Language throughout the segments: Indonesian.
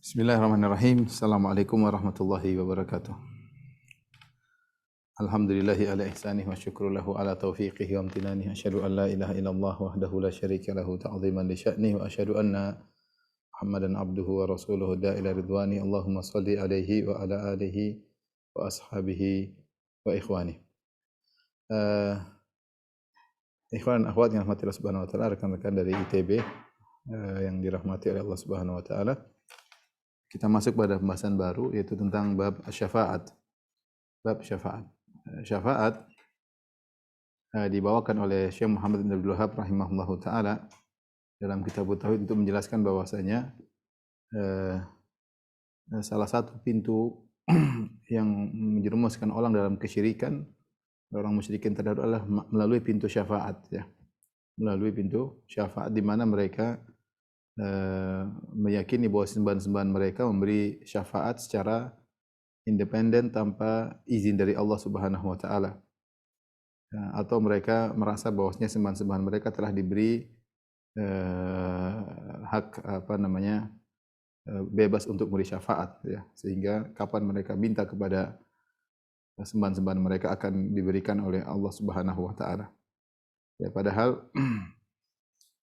Bismillahirrahmanirrahim. Assalamualaikum warahmatullahi wabarakatuh. Alhamdulillahi ala ihsanih wa syukru lahu ala taufiqihi wa amtinanih. Asyhadu an la ilaha illallah wahdahu la syarika lahu ta'ziman li sya'nih wa asyhadu anna Muhammadan abduhu wa rasuluhu da'ila ridwani. Allahumma salli alaihi wa ala alihi wa ashabihi wa ikhwani. Ikhwan dan akhwat yang rahmati Allah Subhanahu wa taala, rekan-rekan dari ITB yang dirahmati oleh Allah Subhanahu wa taala. Kita masuk pada pembahasan baru, yaitu tentang bab syafaat. Bab syafaat. Syafaat dibawakan oleh Syekh Muhammad bin Abdul Wahhab rahimahullahu taala dalam kitab Tauhid untuk menjelaskan bahwasanya salah satu pintu yang menjerumuskan orang dalam kesyirikan, orang musyrikin terdahulu adalah melalui pintu syafaat, ya. Melalui pintu syafaat di mana mereka meyakini bahwa sembahan-sembahan mereka memberi syafaat secara independen tanpa izin dari Allah Subhanahu wa taala. Atau mereka merasa bahwasanya sembahan-sembahan mereka telah diberi hak bebas untuk memberi syafaat, ya. Sehingga kapan mereka minta kepada sembahan-sembahan mereka akan diberikan oleh Allah Subhanahu wa taala. Ya, padahal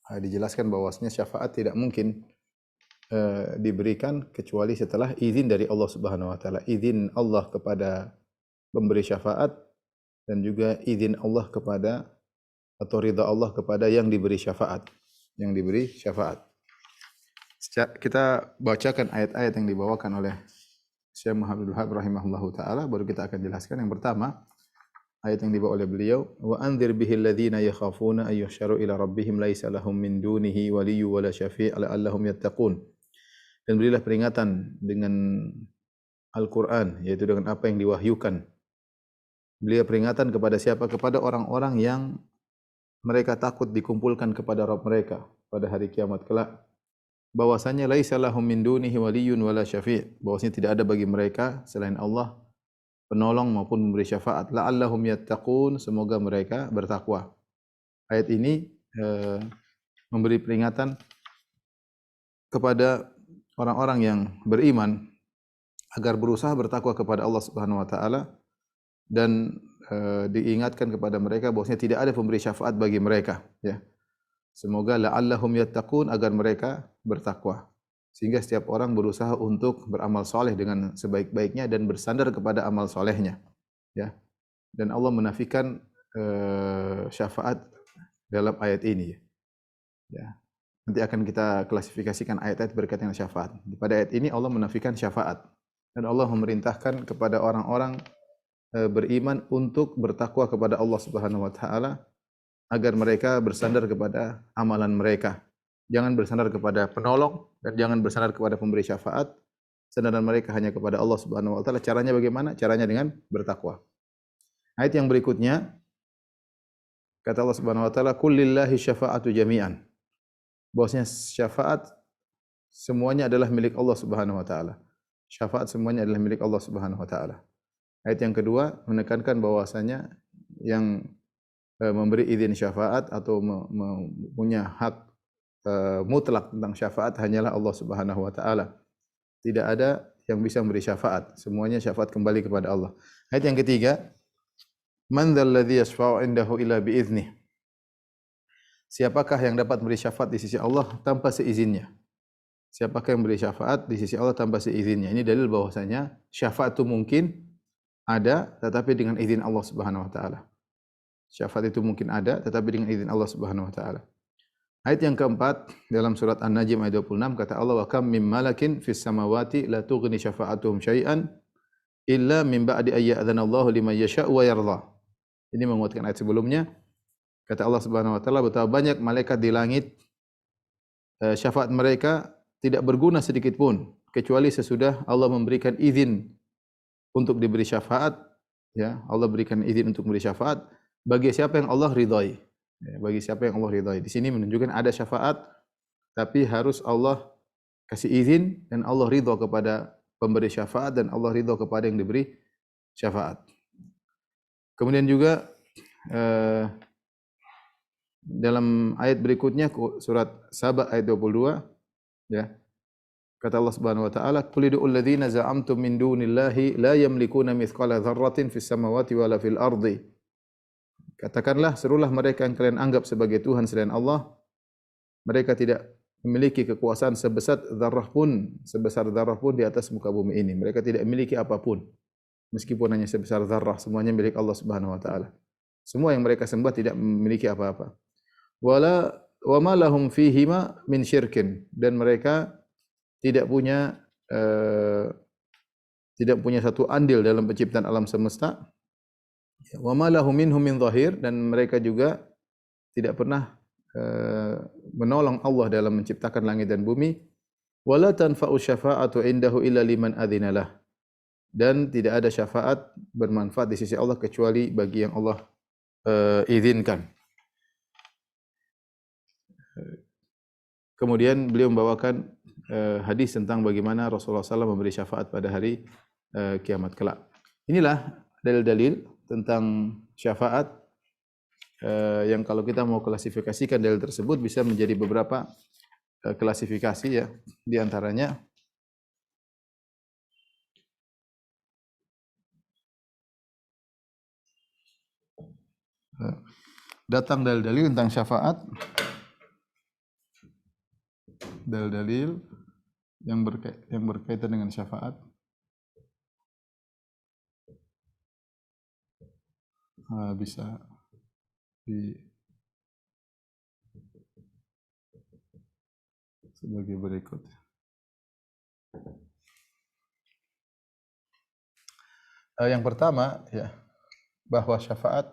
dijelaskan bahwasanya syafaat tidak mungkin diberikan kecuali setelah izin dari Allah Subhanahu wa taala. Izin Allah kepada pemberi syafaat dan juga izin Allah kepada atau ridha Allah kepada yang diberi syafaat. Yang diberi syafaat. Kita bacakan ayat-ayat yang dibawakan oleh Syekh Muhammad bin Wahab rahimahullahu taala, baru kita akan jelaskan. Yang pertama, ayat yang dibawa oleh beliau, wa anzir bihil ladzina yakhafuna ay yuhsyaru ila rabbihim laisa lahum min dunihi waliyyu wala syafi' la'allahum yattaqun. Dan berilah peringatan dengan Al-Qur'an, yaitu dengan apa yang diwahyukan. Beliau peringatan kepada siapa? Kepada orang-orang yang mereka takut dikumpulkan kepada Rabb mereka pada hari kiamat kelak. Bahwasanya laisa lahum min dunihi waliyyun wala syafi', bahwasanya tidak ada bagi mereka selain Allah penolong maupun memberi syafaat. La'allahum yattaqun, semoga mereka bertakwa. Ayat ini memberi peringatan kepada orang-orang yang beriman agar berusaha bertakwa kepada Allah Subhanahu wa taala dan diingatkan kepada mereka bahwasanya tidak ada pemberi syafaat bagi mereka, ya. Semoga la'allahum yattaqun, agar mereka bertakwa. Sehingga setiap orang berusaha untuk beramal soleh dengan sebaik-baiknya dan bersandar kepada amal solehnya, ya. Dan Allah menafikan syafaat dalam ayat ini, ya. Nanti akan kita klasifikasikan ayat-ayat berkaitan dengan syafaat. Pada ayat ini Allah menafikan syafaat dan Allah memerintahkan kepada orang-orang beriman untuk bertakwa kepada Allah Subhanahu wa taala agar mereka bersandar kepada amalan mereka. Jangan bersandar kepada penolong dan jangan bersandar kepada pemberi syafaat. Sandaran mereka hanya kepada Allah Subhanahu wa taala. Caranya bagaimana? Caranya dengan bertakwa. Ayat yang berikutnya kata Allah Subhanahu wa taala, "Qul lillahi syafa'atu jami'an." Bahwasanya syafaat semuanya adalah milik Allah Subhanahu wa taala. Syafaat semuanya adalah milik Allah Subhanahu wa taala. Ayat yang kedua menekankan bahwasanya yang memberi izin syafaat atau punya hak mutlak tentang syafaat hanyalah Allah Subhanahu wa taala. Tidak ada yang bisa memberi syafaat. Semuanya syafaat kembali kepada Allah. Ayat yang ketiga, man dzalladzi yashfa'u 'indahu illa biiznih. Siapakah yang dapat memberi syafaat di sisi Allah tanpa seizinnya? Siapakah yang memberi syafaat di sisi Allah tanpa seizinnya? Ini dalil bahwasanya syafaat itu mungkin ada tetapi dengan izin Allah Subhanahu wa taala. Syafaat itu mungkin ada tetapi dengan izin Allah Subhanahu wa taala. Ayat yang keempat dalam surat An-Najm ayat 26 kata Allah, wa kam mim malakin fis samawati la tughni syafa'atuhum syai'an illa min ba'di ay ya'dzana Allahu liman yasha'u wa yarda. Ini menguatkan ayat sebelumnya. Kata Allah Subhanahu wa taala, betapa banyak malaikat di langit, syafaat mereka tidak berguna sedikit pun kecuali sesudah Allah memberikan izin untuk diberi syafaat, ya. Allah berikan izin untuk memberi syafaat bagi siapa yang Allah ridhai. Ya, bagi siapa yang Allah ridhai. Di sini menunjukkan ada syafaat tapi harus Allah kasih izin dan Allah ridha kepada pemberi syafaat dan Allah ridha kepada yang diberi syafaat. Kemudian juga dalam ayat berikutnya surat Saba ayat 22, ya. Kata Allah Subhanahu wa taala, "Qul ud'ul ladzina za'amtum min dunillahi la yamlikuna mithqala dzarratin fis samawati wala fil ardi." Katakanlah, serulah mereka yang kalian anggap sebagai Tuhan selain Allah, mereka tidak memiliki kekuasaan sebesar zarrah pun di atas muka bumi ini. Mereka tidak memiliki apapun. Meskipun hanya sebesar zarrah, semuanya milik Allah Subhanahu wa taala. Semua yang mereka sembah tidak memiliki apa-apa. Wala wa ma lahum fihima min syirkin, dan mereka tidak punya satu andil dalam penciptaan alam semesta. Wa ma lahum minhum min dhahir, dan mereka juga tidak pernah menolong Allah dalam menciptakan langit dan bumi. Wala tanfa'u syafa'atu indahu illa liman adzinalah, dan tidak ada syafaat bermanfaat di sisi Allah kecuali bagi yang Allah izinkan. Kemudian beliau membawakan hadis tentang bagaimana Rasulullah SAW memberi syafaat pada hari kiamat kelak. Inilah dalil-dalil tentang syafaat yang kalau kita mau klasifikasikan dalil tersebut bisa menjadi beberapa klasifikasi ya. Di antaranya datang dalil-dalil tentang syafaat, dalil-dalil yang berkaitan dengan syafaat bisa sebagai berikut. Yang pertama ya, bahwa syafaat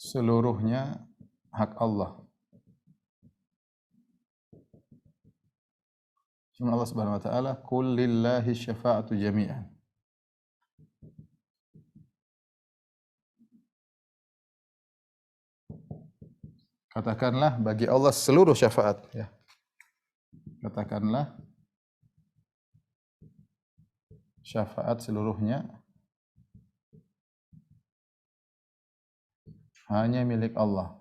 seluruhnya hak Allah. Firman Allah Subhanahu wa taala, "Qul lillahi syafa'atu jami'an." Katakanlah bagi Allah seluruh syafaat ya. Katakanlah syafaat seluruhnya hanya milik Allah.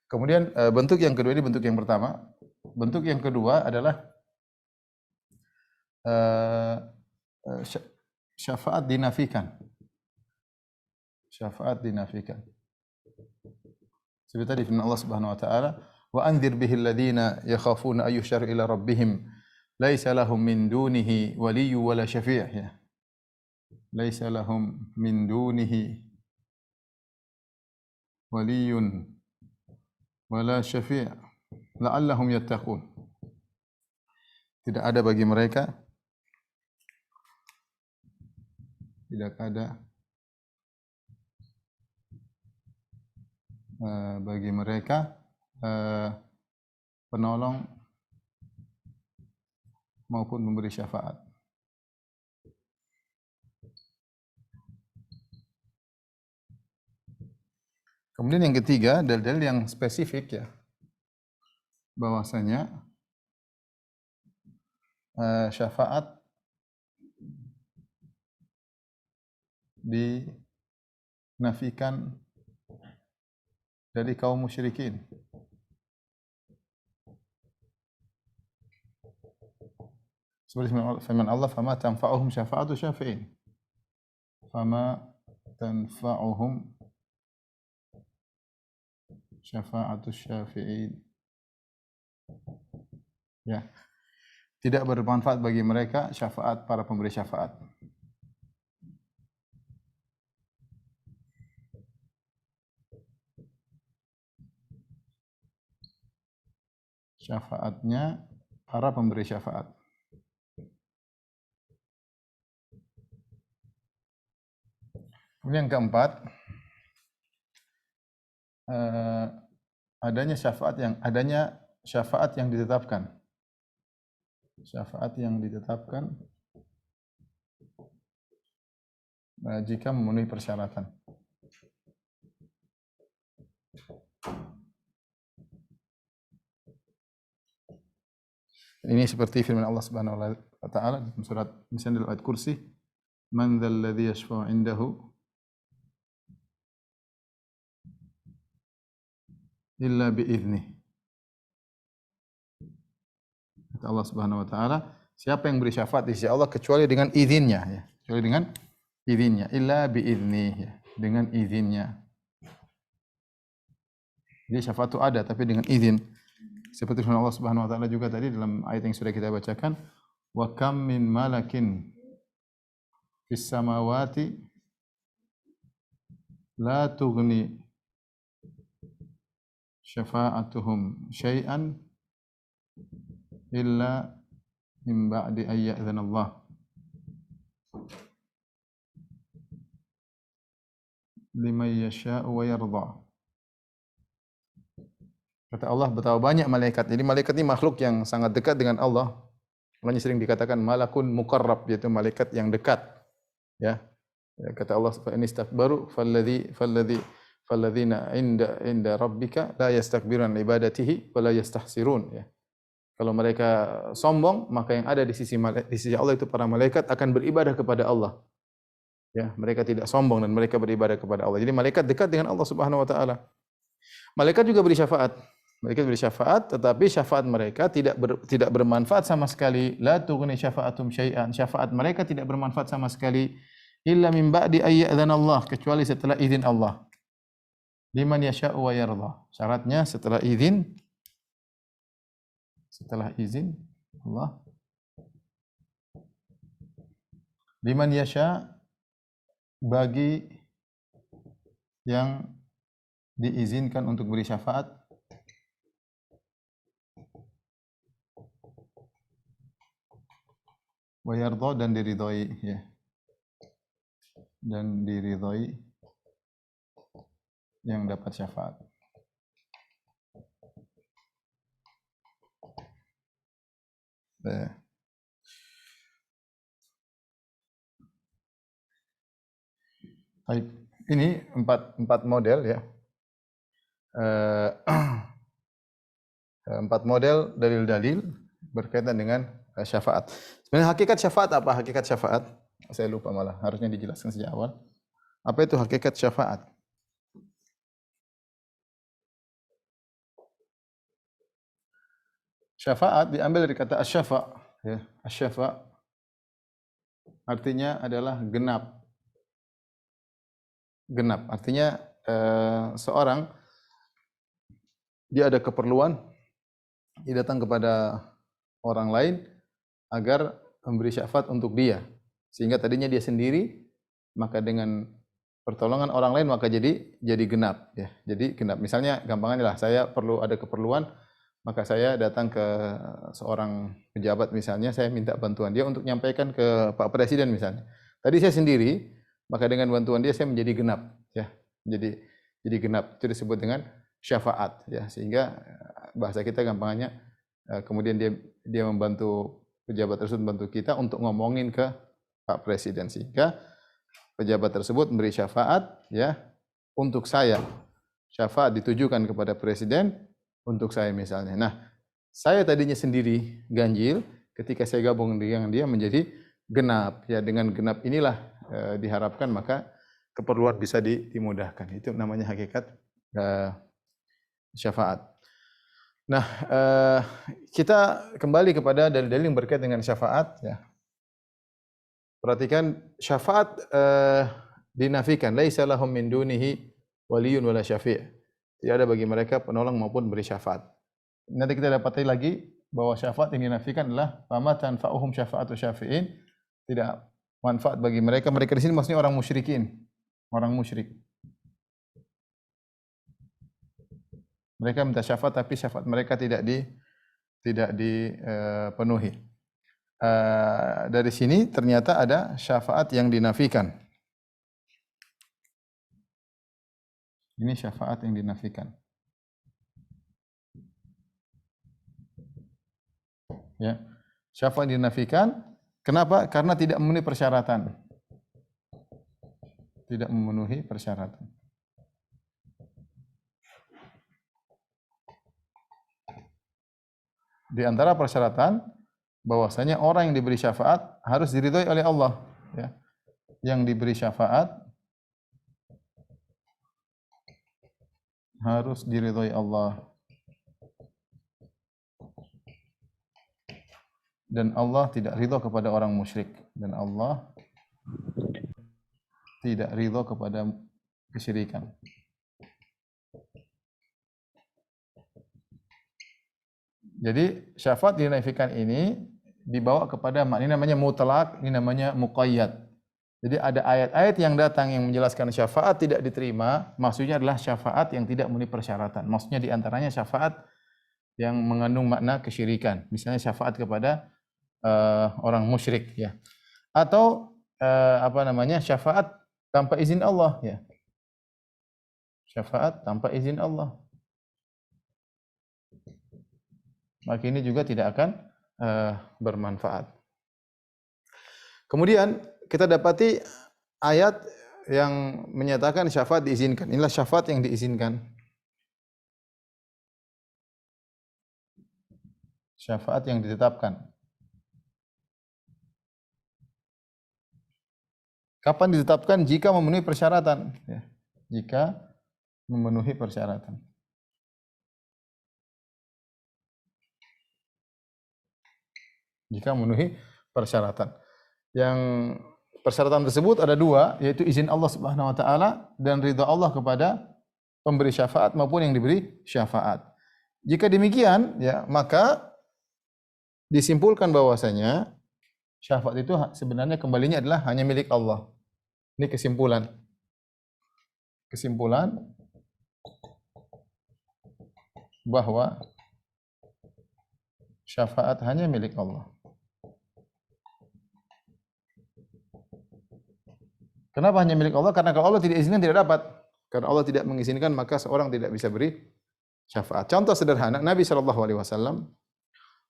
Kemudian bentuk yang kedua, ini bentuk yang pertama. Bentuk yang kedua adalah syafaat dinafikan. Syafaat dinafikan. Seperti tadi firman Allah Subhanahu wa taala, "Wa anzir bihil ladzina yakhafuna ay yusyar ila rabbihim laisa lahum min dunihi waliyyu wala syafi'." Ya. Laisa lahum min dunihi waliyyun wala syafi' la'allahum yattaqun. Tidak ada bagi mereka penolong maupun memberi syafaat. Kemudian yang ketiga, dalil-dalil yang spesifik ya, bahwasanya syafaat dinafikan dari kaum musyrikin. Seperti firman Allah, "Fama tanfa'uhum syafa'atu syafi'in." Fama tanfa'uhum syafa'atu syafi'in. Ya. Tidak bermanfaat bagi mereka syafaat para pemberi syafaat. Syafaatnya para pemberi syafaat. Kemudian yang keempat, adanya syafaat yang ditetapkan. Syafaat yang ditetapkan jika memenuhi persyaratan. Ini seperti firman Allah Subhanahu wa taala dalam surat misalnya dalam ayat kursi, "Man dzal ladzi yashfa'u 'indahu illa biiznih. Kata Allah Subhanahu wa taala, siapa yang beri syafaat di sisi Allah kecuali dengan izinnya ya. Kecuali dengan izinnya, illa biiznih ya, dengan izinnya. Jadi syafaat itu ada tapi dengan izin. Seperti firman Allah Subhanahu wa taala juga tadi dalam ayat yang sudah kita bacakan, wa kam min malakin fis samawati la tughni syafa'atuhum syai'an illa min ba'di an ya'dzana Allah liman yasha'u wa yarda. Kata Allah, betapa banyak malaikat. Jadi malaikat ini makhluk yang sangat dekat dengan Allah. Makanya sering dikatakan malakun muqarrab, yaitu malaikat yang dekat. Ya. Kata Allah, fa in istakbaru falladzina inda rabbika la yastakbiruna ibadatihi wa la yastahsirun ya. Kalau mereka sombong, maka yang ada di sisi Allah itu para malaikat akan beribadah kepada Allah. Ya, mereka tidak sombong dan mereka beribadah kepada Allah. Jadi malaikat dekat dengan Allah Subhanahu wa taala. Malaikat juga beri syafaat. Mereka beri syafaat, tetapi syafaat mereka tidak bermanfaat sama sekali. La tughni syafa'atum syai'an. Syafaat mereka tidak bermanfaat sama sekali illa min ba'di ay ya'dzana Allah, kecuali setelah izin Allah. Liman yasha'u wa yarda. Syaratnya setelah izin Allah. Liman yasha, bagi yang diizinkan untuk beri syafaat, wa yarda, dan diridhai ya. Dan diridhai yang dapat syafaat. Baik, ini empat model ya. Empat model dalil-dalil berkaitan dengan syafaat. Sebenarnya hakikat syafaat apa? Hakikat syafaat? Saya lupa malah, harusnya dijelaskan sejak awal. Apa itu hakikat syafaat? Syafaat diambil dari kata asy-syafa', ya. Asy-syafa' artinya adalah genap. Genap artinya seorang dia ada keperluan, dia datang kepada orang lain agar memberi syafaat untuk dia. Sehingga tadinya dia sendiri, maka dengan pertolongan orang lain maka jadi genap ya. Jadi genap. Misalnya gampangnya lah, saya perlu ada keperluan, maka saya datang ke seorang pejabat misalnya, saya minta bantuan dia untuk menyampaikan ke Pak Presiden misalnya. Tadi saya sendiri, maka dengan bantuan dia saya menjadi genap ya. Jadi genap itu disebut dengan syafaat ya. Sehingga bahasa kita gampangnya kemudian dia membantu pejabat tersebut, membantu kita untuk ngomongin ke Pak Presiden, sehingga pejabat tersebut memberi syafaat ya untuk saya. Syafaat ditujukan kepada presiden untuk saya misalnya. Nah, saya tadinya sendiri ganjil, ketika saya gabung dengan dia menjadi genap. Ya, dengan genap inilah diharapkan maka keperluan bisa dimudahkan. Itu namanya hakikat syafaat. Nah, kita kembali kepada dalil-dalil yang berkaitan dengan syafaat ya. Perhatikan, syafaat dinafikan, laisa lahum min dunihi waliyun wala syafi'. Tidak ada bagi mereka penolong maupun beri syafaat. Nanti kita dapati lagi bahwa syafaat yang dinafikan adalah fama tanfa'uhum syafa'atu syafi'in. Tidak manfaat bagi mereka. Mereka di sini maksudnya orang musyrikin, orang musyrik. Mereka minta syafaat tapi syafaat mereka tidak dipenuhi. Dari sini ternyata ada syafaat yang dinafikan. Ini syafaat yang dinafikan. Ya. Syafaat yang dinafikan, kenapa? Karena tidak memenuhi persyaratan. Tidak memenuhi persyaratan. Di antara persyaratan bahwasanya orang yang diberi syafaat harus diridhoi oleh Allah ya. Yang diberi syafaat harus diridhoi Allah. Dan Allah tidak ridho kepada orang musyrik. Dan Allah tidak ridho kepada kesyirikan. Jadi syafaat dinafikan ini dibawa kepada ini namanya mutlak, ini namanya muqayyad. Jadi ada ayat-ayat yang datang yang menjelaskan syafaat tidak diterima, maksudnya adalah syafaat yang tidak memenuhi persyaratan. Maksudnya di antaranya syafaat yang mengandung makna kesyirikan. Misalnya syafaat kepada orang musyrik ya. Atau syafaat tanpa izin Allah ya. Syafaat tanpa izin Allah. Maka ini juga tidak akan bermanfaat. Kemudian kita dapati ayat yang menyatakan syafaat diizinkan. Inilah syafaat yang diizinkan. Syafaat yang ditetapkan. Kapan ditetapkan? Jika memenuhi persyaratan. Ya. Jika memenuhi persyaratan. Jika memenuhi persyaratan. Yang persyaratan tersebut ada dua, yaitu izin Allah Subhanahu wa taala dan ridha Allah kepada pemberi syafaat maupun yang diberi syafaat. Jika demikian, ya, maka disimpulkan bahwasanya syafaat itu sebenarnya kembalinya adalah hanya milik Allah. Ini kesimpulan. Kesimpulan bahwa syafaat hanya milik Allah. Kenapa hanya milik Allah? Karena kalau Allah tidak izinkan tidak dapat. Karena Allah tidak mengizinkan maka seorang tidak bisa beri syafaat. Contoh sederhana, Nabi SAW,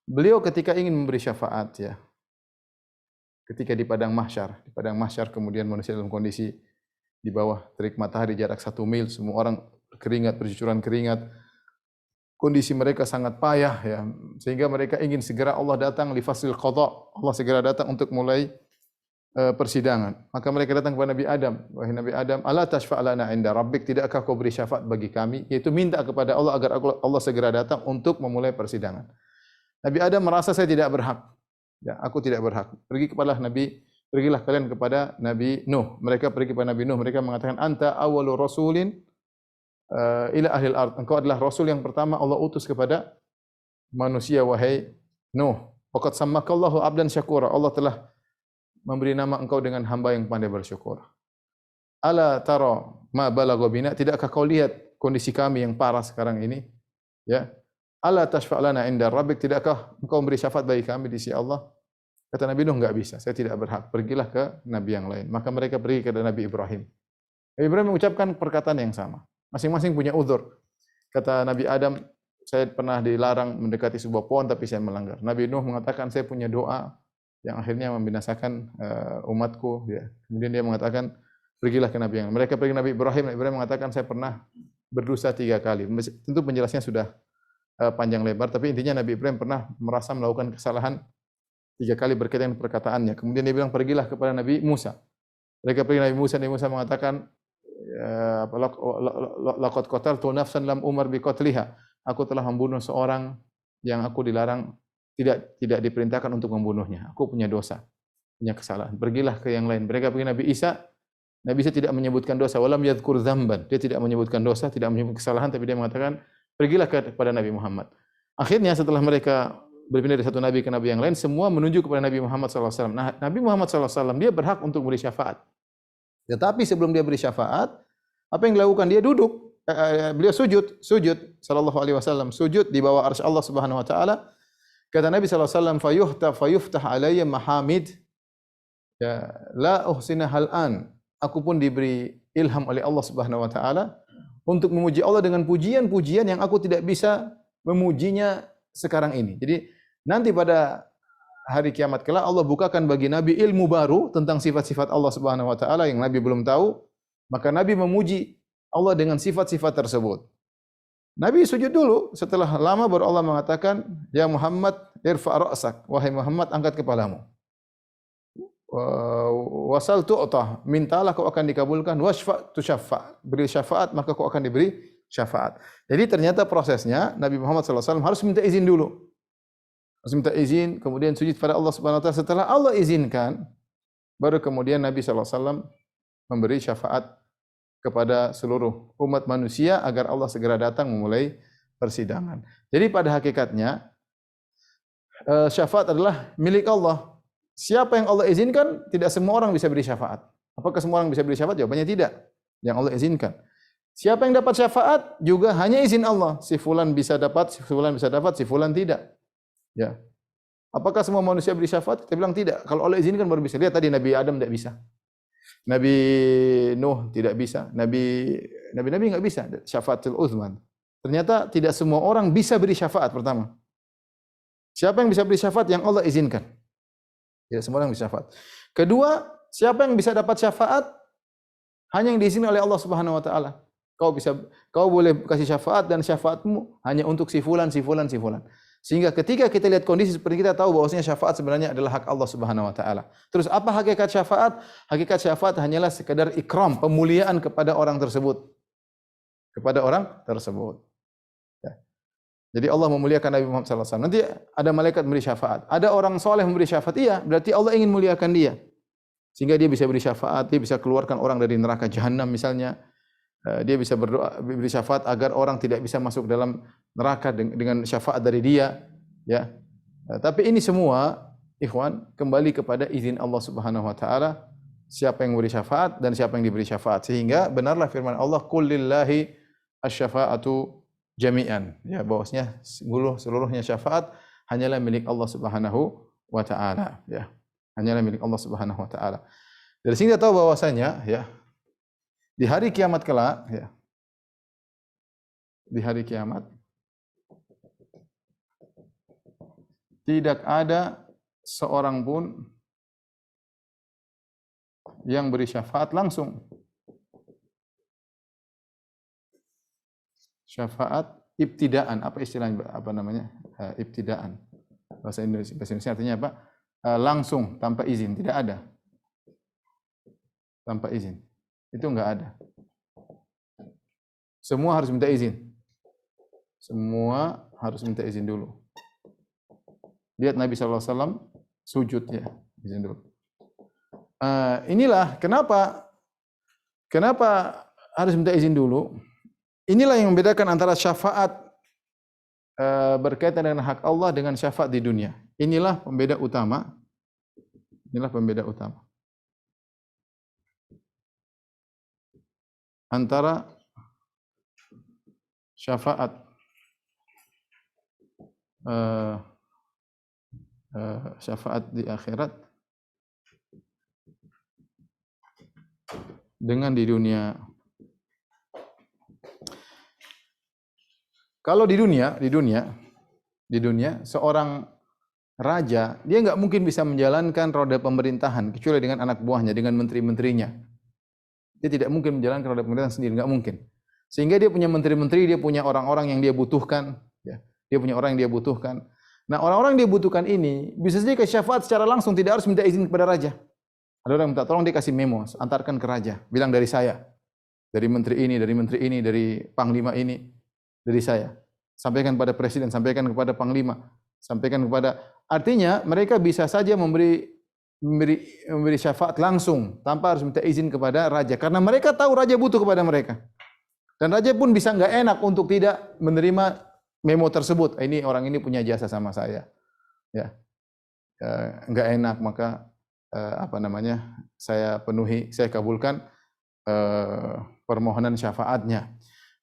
beliau ketika ingin memberi syafaat ya, ketika di padang mahsyar kemudian manusia dalam kondisi di bawah terik matahari jarak 1 mil, semua orang keringat, bercucuran keringat, kondisi mereka sangat payah ya, sehingga mereka ingin segera Allah datang li faslil qada, Allah segera datang untuk mulai persidangan. Maka mereka datang kepada Nabi Adam, wahai Nabi Adam, ala tashfa'lana inda rabbik, tidakkah kau beri syafaat bagi kami, yaitu minta kepada Allah agar Allah segera datang untuk memulai persidangan. Nabi Adam merasa saya tidak berhak. Ya, aku tidak berhak. Pergilah kalian kepada Nabi Nuh. Mereka pergi kepada Nabi Nuh. Mereka mengatakan, anta awwalu rasulin ila ahlil ard. Engkau adalah rasul yang pertama Allah utus kepada manusia, wahai Nuh. Waqad sammakallahu abdan syakura. Allah telah memberi nama engkau dengan hamba yang pandai bersyukur. Ala tara ma balagha bina. Tidakkah kau lihat kondisi kami yang parah sekarang ini? Ya. Ala tashfa'lana inda rabbik, tidakkah engkau memberi syafaat bagi kami di sisi Allah? Kata Nabi Nuh, enggak bisa, saya tidak berhak. Pergilah ke nabi yang lain. Maka mereka pergi ke Nabi Ibrahim. Nabi Ibrahim mengucapkan perkataan yang sama. Masing-masing punya uzur. Kata Nabi Adam, saya pernah dilarang mendekati sebuah pohon tapi saya melanggar. Nabi Nuh mengatakan, saya punya doa yang akhirnya membinasakan umatku. Ya. Kemudian dia mengatakan, pergilah ke nabi yang lain. Mereka pergi ke Nabi Ibrahim. Nabi Ibrahim mengatakan, saya pernah berdosa 3 kali. Tentu penjelasnya sudah panjang lebar, tapi intinya Nabi Ibrahim pernah merasa melakukan kesalahan 3 kali berkaitan dengan perkataannya. Kemudian dia bilang, pergilah kepada Nabi Musa. Mereka pergi Nabi Musa mengatakan, laqad qataltu nafsan lam umar bi qatliha. Aku telah membunuh seorang yang aku dilarang, tidak diperintahkan untuk membunuhnya. Aku punya dosa, punya kesalahan. Pergilah ke yang lain. Mereka pergi Nabi Isa. Nabi Isa tidak menyebutkan dosa, walam yadhkur dzamban. Dia tidak menyebutkan dosa, tidak menyebut kesalahan, tapi dia mengatakan, pergilah kepada Nabi Muhammad. Akhirnya setelah mereka berpindah dari satu nabi ke nabi yang lain, semua menuju kepada Nabi Muhammad SAW. Nah, Nabi Muhammad SAW dia berhak untuk beri syafaat. Tetapi sebelum dia beri syafaat, apa yang dilakukan? Dia duduk, beliau sujud sallallahu alaihi wasallam, sujud di bawah arsy Allah Subhanahu wa taala. Kata Nabi SAW, fayuftah alayya mahamid, ya, la uhsina hal'an. Aku pun diberi ilham oleh Allah Subhanahu wa taala untuk memuji Allah dengan pujian-pujian yang aku tidak bisa memujinya sekarang ini. Jadi nanti pada hari kiamat kelak Allah bukakan bagi Nabi ilmu baru tentang sifat-sifat Allah Subhanahu wa taala yang Nabi belum tahu, maka Nabi memuji Allah dengan sifat-sifat tersebut. Nabi sujud dulu, setelah lama baru Allah mengatakan, "Ya Muhammad, irfa' ra'sak." Wahai Muhammad, angkat kepalamu. Wasal tu'tah, mintalah kau akan dikabulkan, wasfa' tusyaffa, beri syafaat maka kau akan diberi syafaat. Jadi ternyata prosesnya Nabi Muhammad SAW harus minta izin dulu. Harus minta izin, kemudian sujud pada Allah Subhanahu wa taala. Setelah Allah izinkan, baru kemudian Nabi SAW memberi syafaat kepada seluruh umat manusia agar Allah segera datang memulai persidangan. Jadi pada hakikatnya syafaat adalah milik Allah. Siapa yang Allah izinkan, tidak semua orang bisa beri syafaat. Apakah semua orang bisa beri syafaat? Jawabannya tidak. Yang Allah izinkan. Siapa yang dapat syafaat juga hanya izin Allah. Si fulan bisa dapat, si fulan bisa dapat, si fulan tidak. Ya. Apakah semua manusia beri syafaat? Kita bilang tidak. Kalau Allah izinkan baru bisa. Lihat tadi Nabi Adam tidak bisa. Nabi Nuh tidak bisa. Nabi nggak bisa syafaatul uzman. Ternyata tidak semua orang bisa beri syafaat pertama. Siapa yang bisa beri syafaat? Yang Allah izinkan. Tidak semua orang bisa syafaat. Kedua, siapa yang bisa dapat syafaat? Hanya yang diizinkan oleh Allah Subhanahu wa taala. Kau boleh kasih syafaat dan syafaatmu hanya untuk si fulan, si fulan, si fulan. Sehingga ketika kita lihat kondisi seperti kita tahu bahwasanya syafaat sebenarnya adalah hak Allah Subhanahu wa taala. Terus apa hakikat syafaat? Hakikat syafaat hanyalah sekedar ikram, pemuliaan kepada orang tersebut. Kepada orang tersebut. Ya. Jadi Allah memuliakan Nabi Muhammad SAW. Nanti ada malaikat memberi syafaat. Ada orang soleh memberi syafaat. Iya, berarti Allah ingin muliakan dia. Sehingga dia bisa beri syafaat, dia bisa keluarkan orang dari neraka jahanam misalnya. Dia bisa berdoa, beri syafaat agar orang tidak bisa masuk dalam neraka dengan syafaat dari dia, ya. Tapi ini semua, ikhwan, kembali kepada izin Allah Subhanahu wa taala, siapa yang memberi syafaat dan siapa yang diberi syafaat. Sehingga benarlah firman Allah, "Qul lillahi asy-syafa'atu jami'an." Ya, bahwasanya seluruhnya syafaat hanyalah milik Allah Subhanahu wa taala, ya. Hanyalah milik Allah Subhanahu wa taala. Dari sini kita tahu bahwasanya, ya, di hari kiamat kelak, ya. Di hari kiamat tidak ada seorang pun yang beri syafaat langsung. Syafaat ibtidaan, apa istilahnya, apa namanya? Ibtidaan. Bahasa Indonesia artinya apa? Langsung tanpa izin, tidak ada. Tanpa izin. Itu enggak ada. Semua harus minta izin. Semua harus minta izin dulu. Lihat Nabi SAW sujud, ya, izin dulu. Inilah kenapa harus minta izin dulu. Inilah yang membedakan antara syafaat berkaitan dengan hak Allah dengan syafaat di dunia. Inilah pembeda utama. Inilah pembeda utama antara syafaat syafaat di akhirat dengan di dunia. Kalau di dunia seorang raja, dia nggak mungkin bisa menjalankan roda pemerintahan kecuali dengan anak buahnya, dengan menteri-menterinya. Dia tidak mungkin menjalankan roda pemerintahan sendiri, nggak mungkin. Sehingga dia punya menteri-menteri, dia punya orang-orang yang dia butuhkan, ya. Dia punya orang yang dia butuhkan. Nah, orang-orang yang dia butuhkan ini bisa saja kasih syafaat secara langsung, tidak harus minta izin kepada raja. Ada orang minta tolong, dia kasih memo, antarkan ke raja, bilang dari saya, dari menteri ini, dari panglima ini, dari saya. Sampaikan kepada presiden, sampaikan kepada panglima, sampaikan kepada. Artinya mereka bisa saja memberi syafaat langsung tanpa harus minta izin kepada raja, karena mereka tahu raja butuh kepada mereka. Dan raja pun bisa nggak enak untuk tidak menerima memo tersebut. Ini orang ini punya jasa sama saya, ya, nggak enak, maka saya penuhi, saya kabulkan permohonan syafaatnya.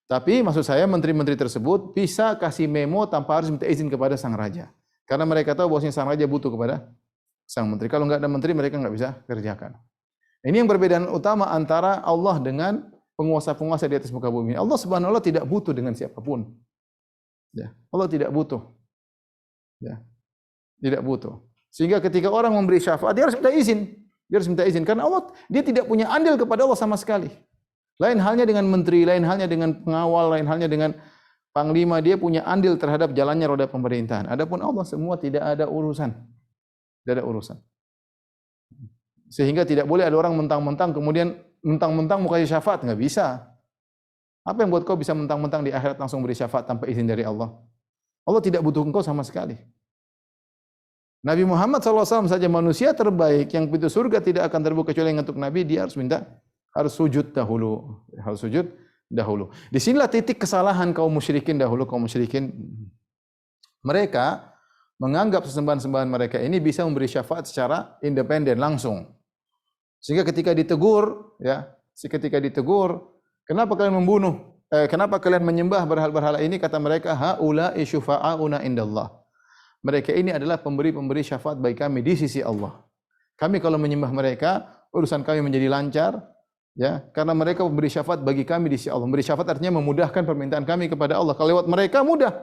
Tapi maksud saya menteri-menteri tersebut bisa kasih memo tanpa harus minta izin kepada sang raja, karena mereka tahu bahwasanya sang raja butuh kepada sang menteri. Kalau nggak ada menteri, mereka nggak bisa kerjakan. Ini yang perbedaan utama antara Allah dengan penguasa-penguasa di atas muka bumi. Allah Subhanahu wa taala tidak butuh dengan siapapun. Ya, Allah tidak butuh. Ya, tidak butuh. Sehingga ketika orang memberi syafaat, dia harus minta izin. Dia harus minta izin karena Allah, dia tidak punya andil kepada Allah sama sekali. Lain halnya dengan menteri, lain halnya dengan pengawal, lain halnya dengan panglima, dia punya andil terhadap jalannya roda pemerintahan. Adapun Allah semua tidak ada urusan. Tidak ada urusan. Sehingga tidak boleh ada orang mentang-mentang kemudian mentang-mentang mau kasih syafaat, enggak bisa. Apa yang buat kau bisa mentang-mentang di akhirat langsung beri syafaat tanpa izin dari Allah? Allah tidak butuh engkau sama sekali. Nabi Muhammad SAW saja manusia terbaik yang pintu surga tidak akan terbuka kecuali untuk Nabi, dia harus sujud dahulu. Harus sujud dahulu. Disinilah titik kesalahan kaum musyrikin dahulu. Kaum musyrikin, mereka menganggap sesembahan-sembahan mereka ini bisa memberi syafaat secara independen langsung. Sehingga ketika ditegur, kenapa kalian membunuh? Kenapa kalian menyembah berhala-berhala ini? Kata mereka, haula'i syufa'auna indallah. Mereka ini adalah pemberi-pemberi syafaat bagi kami di sisi Allah. Kami kalau menyembah mereka, urusan kami menjadi lancar, ya, karena mereka memberi syafaat bagi kami di sisi Allah. Memberi syafaat artinya memudahkan permintaan kami kepada Allah. Kalau lewat mereka mudah.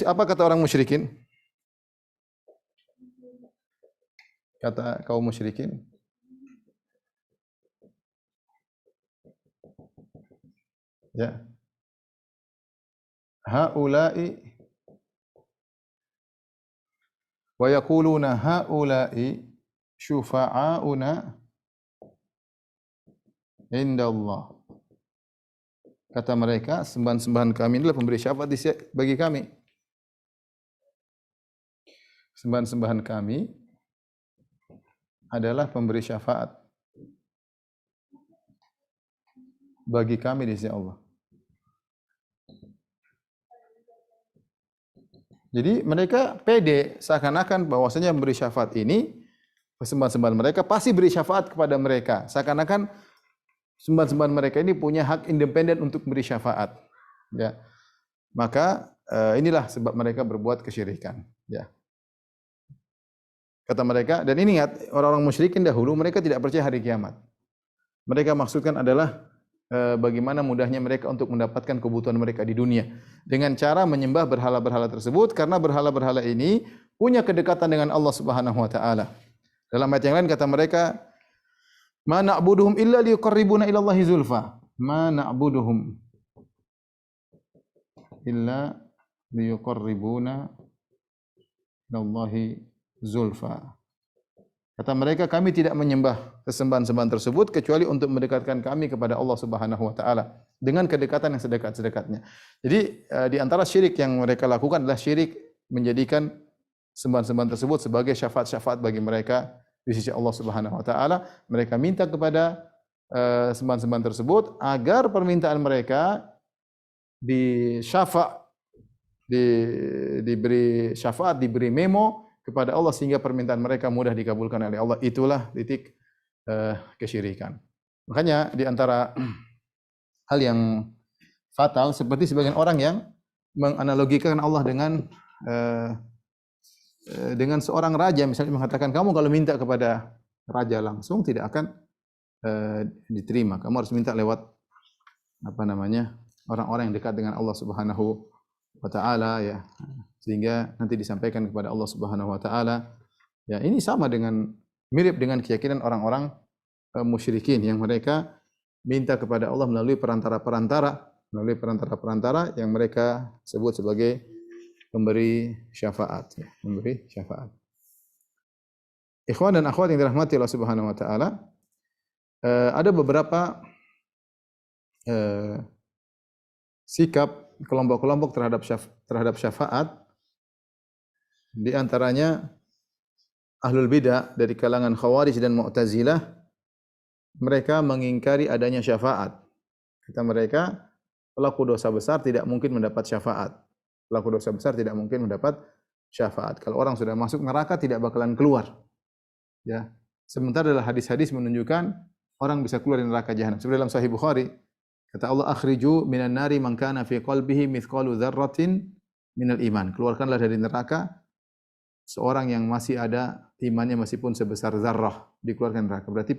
Apa kata orang musyrikin? Kata kaum musyrikin, ya, haula'i wa yaquluna haula'i syufa'auna indallah. Kata mereka, sembahan-sembahan kami adalah pemberi syafaat bagi kami. Sembahan-sembahan kami adalah pemberi syafaat bagi kami di sisi Allah. Jadi mereka pede seakan-akan bahwasanya memberi syafaat ini, sembahan-sembahan mereka pasti beri syafaat kepada mereka. Seakan-akan sembahan-sembahan mereka ini punya hak independen untuk beri syafaat. Ya. Maka inilah sebab mereka berbuat kesyirikan. Ya. Kata mereka, dan ini ingat, orang-orang musyrikin dahulu mereka tidak percaya hari kiamat. Mereka maksudkan adalah bagaimana mudahnya mereka untuk mendapatkan kebutuhan mereka di dunia dengan cara menyembah berhala-berhala tersebut, karena berhala-berhala ini punya kedekatan dengan Allah Subhanahu wa taala. Dalam ayat yang lain kata mereka, ma na'buduhum illa liqarribuna ila Allahi zulfa. Ma na'buduhum illa liqarribuna ila Allahi zulfa. Kata mereka, kami tidak menyembah sesembahan-sembahan tersebut kecuali untuk mendekatkan kami kepada Allah Subhanahu wa taala dengan kedekatan yang sedekat-dekatnya. Jadi di antara syirik yang mereka lakukan adalah syirik menjadikan sembahan-sembahan tersebut sebagai syafaat-syafaat bagi mereka di sisi Allah Subhanahu wa taala. Mereka minta kepada sembahan-sembahan tersebut agar permintaan mereka diberi syafaat, diberi memo kepada Allah sehingga permintaan mereka mudah dikabulkan oleh Allah. Itulah titik kesyirikan. Makanya di antara hal yang fatal seperti sebagian orang yang menganalogikan Allah dengan seorang raja, misalnya mengatakan kamu kalau minta kepada raja langsung tidak akan diterima. Kamu harus minta lewat orang-orang yang dekat dengan Allah Subhanahu wa taala, ya. Sehingga nanti disampaikan kepada Allah Subhanahu wa taala. Ya, ini mirip dengan keyakinan orang-orang musyrikin yang mereka minta kepada Allah melalui perantara-perantara yang mereka sebut sebagai pemberi syafaat, ya, memberi syafaat. Ikhwan dan akhwat yang dirahmati Allah Subhanahu wa taala, ada beberapa sikap kelompok-kelompok terhadap syafaat. Di antaranya ahlul bidah dari kalangan Khawarij dan Mu'tazilah, mereka mengingkari adanya syafaat. Kata mereka, pelaku dosa besar tidak mungkin mendapat syafaat. Pelaku dosa besar tidak mungkin mendapat syafaat. Kalau orang sudah masuk neraka tidak bakalan keluar. Ya. Sementara dalam hadis-hadis menunjukkan orang bisa keluar dari neraka jahanam. Seperti dalam Sahih Bukhari, kata Allah, akhriju minan nari man kana fi qalbihi mithqalu dzarratin minal iman. Keluarkanlah dari neraka seorang yang masih ada imannya meskipun sebesar zarrah, dikeluarkan neraka. Berarti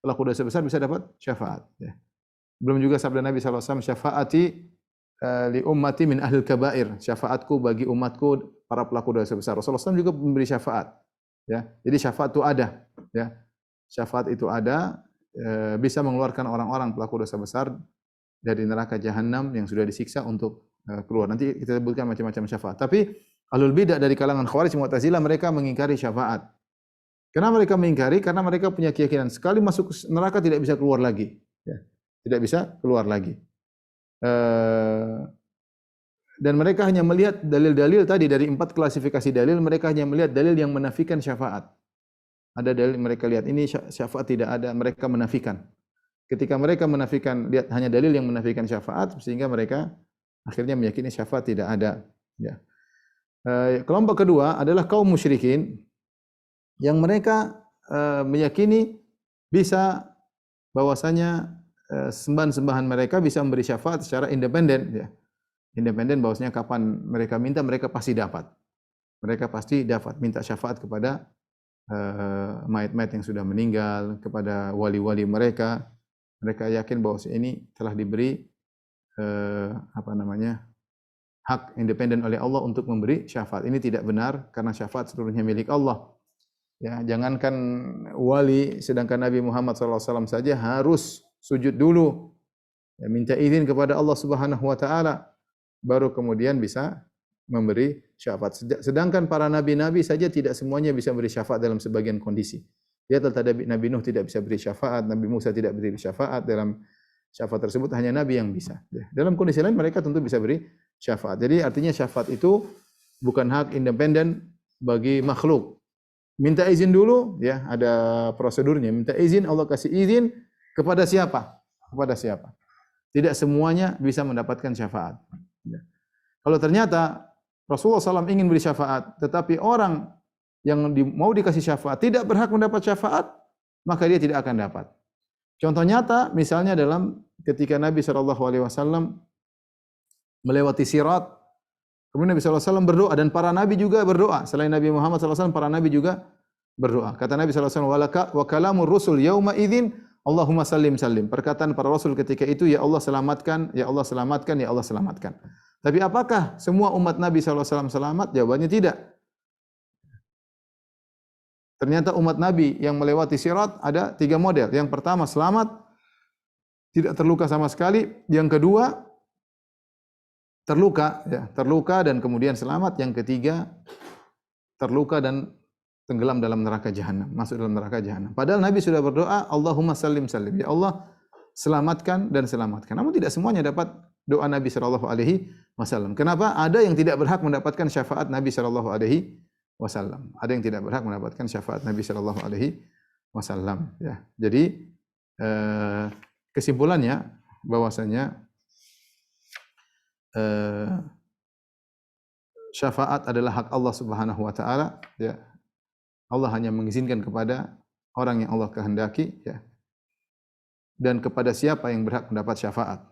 pelaku dosa besar bisa dapat syafaat. Ya. Belum juga sabda Nabi SAW, syafaati li ummati min ahlil kabair. Syafaatku bagi umatku para pelaku dosa besar. Rasulullah SAW juga memberi syafaat. Ya. Jadi syafaat itu ada. Ya. Syafaat itu ada, bisa mengeluarkan orang-orang pelaku dosa besar dari neraka jahanam yang sudah disiksa untuk keluar. Nanti kita sebutkan macam-macam syafaat. Tapi ahlul bidah dari kalangan Khawarij Mu'tazilah mereka mengingkari syafaat. Kenapa mereka mengingkari? Karena mereka punya keyakinan sekali masuk neraka tidak bisa keluar lagi. Ya. tidak bisa keluar lagi. Dan mereka hanya melihat dalil-dalil tadi dari 4 klasifikasi dalil, mereka hanya melihat dalil yang menafikan syafaat. Ada dalil mereka lihat ini syafaat tidak ada, mereka menafikan. Ketika mereka menafikan, lihat hanya dalil yang menafikan syafaat, sehingga mereka akhirnya meyakini syafaat tidak ada. Ya. Kelompok kedua adalah kaum musyrikin yang mereka meyakini bisa bahwasanya sembahan-sembahan mereka bisa memberi syafaat secara independen. Ya. Independen bahwasanya kapan mereka minta mereka pasti dapat. Mereka pasti dapat minta syafaat kepada mayat-mayat yang sudah meninggal, kepada wali-wali mereka. Mereka yakin bahwa ini telah diberi hak independen oleh Allah untuk memberi syafaat. Ini tidak benar karena syafaat seluruhnya milik Allah. Ya, jangankan wali, sedangkan Nabi Muhammad SAW saja harus sujud dulu, ya, minta izin kepada Allah Subhanahu Wa Taala, baru kemudian bisa memberi syafaat. Sedangkan para nabi-nabi saja tidak semuanya bisa beri syafaat dalam sebagian kondisi. Lihatlah tadi Nabi Nuh tidak bisa beri syafaat, Nabi Musa tidak beri syafaat, dalam syafaat tersebut hanya Nabi yang bisa. Dalam kondisi lain mereka tentu bisa beri syafaat. Jadi artinya syafaat itu bukan hak independen bagi makhluk. Minta izin dulu, ya ada prosedurnya. Minta izin, Allah kasih izin kepada siapa? Kepada siapa? Tidak semuanya bisa mendapatkan syafaat. Kalau ternyata Rasulullah SAW ingin beri syafaat, tetapi orang yang mau dikasih syafaat tidak berhak mendapat syafaat, maka dia tidak akan dapat. Contoh nyata misalnya dalam ketika Nabi SAW melewati Sirat, kemudian Nabi SAW berdoa dan para nabi juga berdoa. Selain Nabi Muhammad SAW, para nabi juga berdoa. Kata Nabi SAW, wa kalamur rusul yauma idzin Allahumma sallim sallim. Perkataan para rasul ketika itu, ya Allah selamatkan, ya Allah selamatkan, ya Allah selamatkan. Tapi apakah semua umat Nabi SAW selamat? Jawabannya tidak. Ternyata umat Nabi yang melewati Sirat ada 3 model. Yang pertama selamat, tidak terluka sama sekali. Yang kedua terluka, ya, terluka dan kemudian selamat. Yang ketiga terluka dan tenggelam dalam neraka jahanam, masuk dalam neraka jahanam. Padahal Nabi sudah berdoa, Allahumma sallim sallim. Ya Allah, selamatkan dan selamatkan. Namun tidak semuanya dapat doa Nabi sallallahu alaihi wasallam. Kenapa? Ada yang tidak berhak mendapatkan syafaat Nabi sallallahu alaihi wasallam. Ada yang tidak berhak mendapatkan syafaat Nabi sallallahu alaihi wasallam, ya. Jadi kesimpulannya bahwasanya syafaat adalah hak Allah Subhanahu wa taala, ya. Allah hanya mengizinkan kepada orang yang Allah kehendaki, ya. Dan kepada siapa yang berhak mendapat syafaat.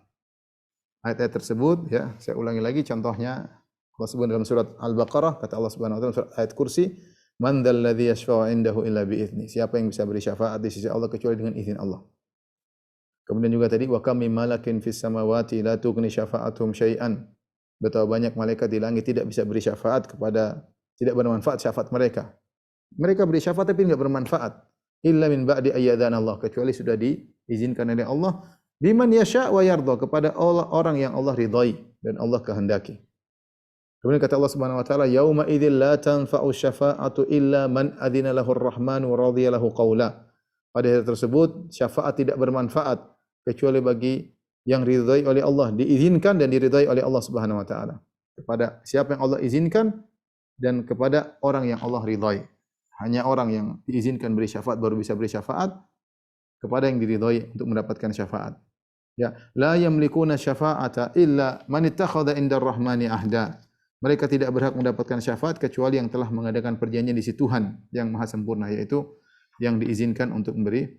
Ayat-ayat tersebut, ya, saya ulangi lagi contohnya. Allah sebut dalam surat Al-Baqarah, kata Allah Subhanahu wa taala surat ayat kursi, "Man dzal ladzi yashfa'u 'indahu illa bi idznih." Siapa yang bisa beri syafaat di sisi Allah kecuali dengan izin Allah. Kemudian juga tadi, "Wa kam min malakin fis samawati la tughni syafa'atuhum syai'an." Betapa banyak malaikat di langit tidak bisa beri syafaat kepada, tidak bermanfaat syafaat mereka. Mereka beri syafaat tapi tidak bermanfaat. Illa min ba'di ayyadana Allah, kecuali sudah diizinkan oleh Allah, biman yasha' wa yardha, kepada orang yang Allah ridai dan Allah kehendaki. Kemudian kata Allah Subhanahu wa taala, yauma idzil la tanfa'u syafa'atu illa man adzina lahu ar-rahman wa radiya lahu qaula. Pada hari tersebut syafaat tidak bermanfaat kecuali bagi yang diridhai oleh Allah, diizinkan dan diridhai oleh Allah Subhanahu wa taala. Kepada siapa yang Allah izinkan dan kepada orang yang Allah ridhai. Hanya orang yang diizinkan beri syafaat baru bisa beri syafaat kepada yang diridhai untuk mendapatkan syafaat. Ya, la yamlikuna syafa'ata illa man ittakhadha indar rahmani ahda. Mereka tidak berhak mendapatkan syafaat kecuali yang telah mengadakan perjanjian di sisi Tuhan yang maha sempurna, yaitu yang diizinkan untuk memberi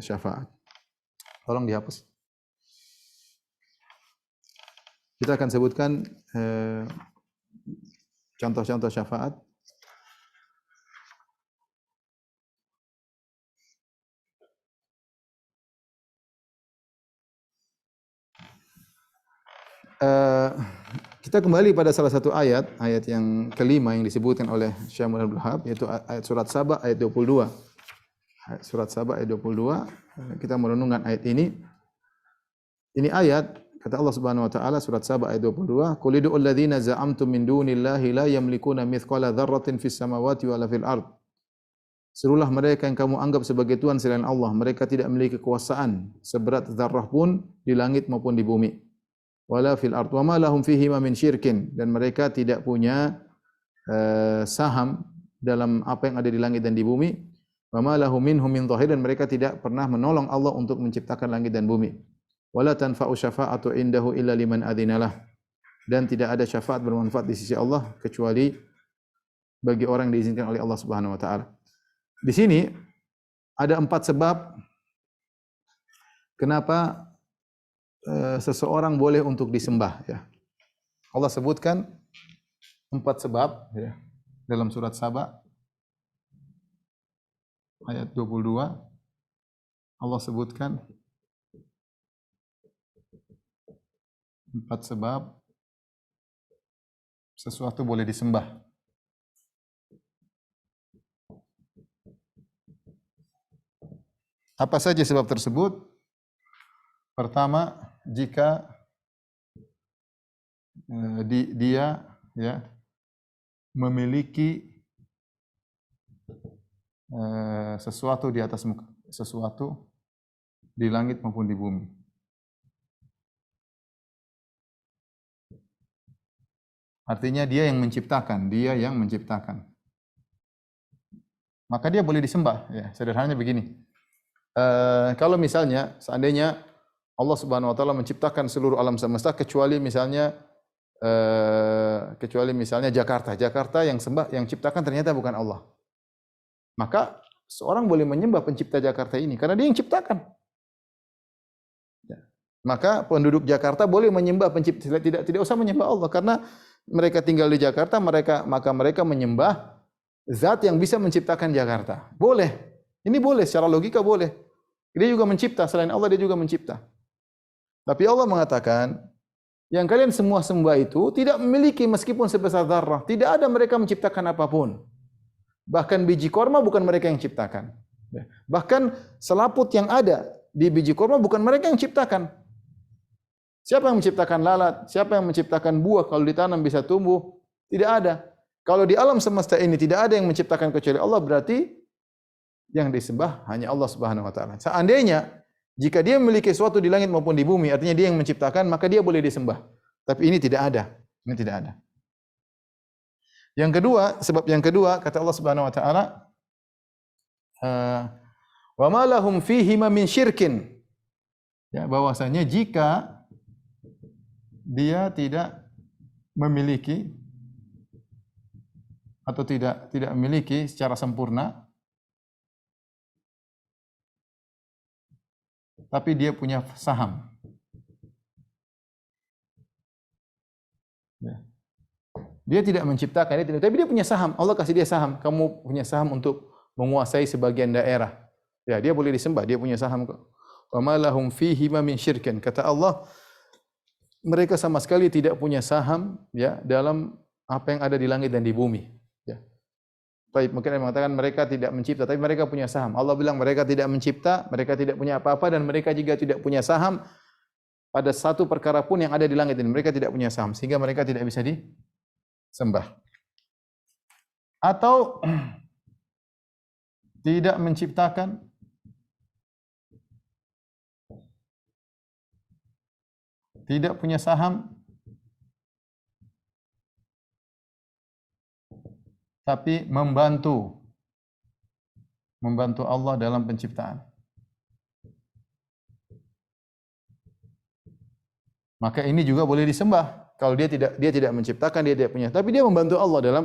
syafaat. Tolong dihapus. Kita akan sebutkan contoh-contoh syafaat. Kita kembali pada salah satu ayat yang kelima yang disebutkan oleh Syekh Muhammad Abdul Wahhab, yaitu ayat surat Saba ayat 22. Surat Saba ayat 22, kita merenungkan ayat ini. Ini ayat kata Allah Subhanahu wa taala, surat Saba ayat 22, "Qul ud'ul ladzina za'amtum min dunillahi la yamlikuna mithqala dzarratin fis samawati wala fil ard." Serulah mereka yang kamu anggap sebagai Tuhan selain Allah. Mereka tidak memiliki kekuasaan seberat zarrah pun di langit maupun di bumi. Wala fil ard wa ma lahum fihi min syirkin, dan mereka tidak punya saham dalam apa yang ada di langit dan di bumi. Wa ma lahum minhum min dhahir, dan mereka tidak pernah menolong Allah untuk menciptakan langit dan bumi. Wala tanfa'u syafa'atu indahu illa liman adzinalah, dan tidak ada syafaat bermanfaat di sisi Allah kecuali bagi orang yang diizinkan oleh Allah Subhanahu wa taala. Di sini ada 4 sebab kenapa seseorang boleh untuk disembah, ya. Allah sebutkan 4 sebab, ya, dalam surat Saba ayat 22. Allah sebutkan 4 sebab sesuatu boleh disembah. Apa saja sebab tersebut? Pertama, jika dia, ya, memiliki sesuatu di atas sesuatu di langit maupun di bumi. Artinya dia yang menciptakan, maka dia boleh disembah, ya. Sederhananya begini. Kalau misalnya seandainya Allah Subhanahu wa taala menciptakan seluruh alam semesta kecuali misalnya Jakarta. Jakarta yang ciptakan ternyata bukan Allah. Maka seorang boleh menyembah pencipta Jakarta ini karena dia yang ciptakan. Ya. Maka penduduk Jakarta boleh menyembah pencipta, tidak usah menyembah Allah karena mereka tinggal di Jakarta, maka mereka menyembah zat yang bisa menciptakan Jakarta. Boleh. Ini boleh, secara logika boleh. Dia juga mencipta, selain Allah dia juga mencipta. Tapi Allah mengatakan, yang kalian semua sembah itu tidak memiliki meskipun sebesar zarrah. Tidak ada mereka menciptakan apapun. Bahkan biji korma bukan mereka yang ciptakan. Bahkan selaput yang ada di biji korma bukan mereka yang ciptakan. Siapa yang menciptakan lalat? Siapa yang menciptakan buah kalau ditanam bisa tumbuh? Tidak ada. Kalau di alam semesta ini tidak ada yang menciptakan kecuali Allah, berarti yang disembah hanya Allah Subhanahu wa taala. Seandainya jika dia memiliki sesuatu di langit maupun di bumi, artinya dia yang menciptakan, maka dia boleh disembah. Tapi ini tidak ada. Ini tidak ada. Yang kedua, sebab yang kedua kata Allah Subhanahu wa taala, wa ma lahum fihi min syirkin. Ya, bahwasanya jika dia tidak memiliki atau tidak memiliki secara sempurna, tapi dia punya saham. Ya. Dia tidak menciptakan, tapi dia punya saham. Allah kasih dia saham. Kamu punya saham untuk menguasai sebagian daerah. Ya, dia boleh disembah. Dia punya saham. Wa ma lahum fihi min syirkin. Kata Allah, mereka sama sekali tidak punya saham, ya, dalam apa yang ada di langit dan di bumi. Ya. Baik, mungkin ada yang mengatakan mereka tidak mencipta, tapi mereka punya saham. Allah bilang mereka tidak mencipta, mereka tidak punya apa-apa, dan mereka juga tidak punya saham pada satu perkara pun yang ada di langit, dan mereka tidak punya saham, sehingga mereka tidak bisa disembah. Atau tidak menciptakan, tidak punya saham, tapi membantu Allah dalam penciptaan. Maka ini juga boleh disembah. Kalau dia tidak menciptakan, dia tidak punya, tapi dia membantu Allah dalam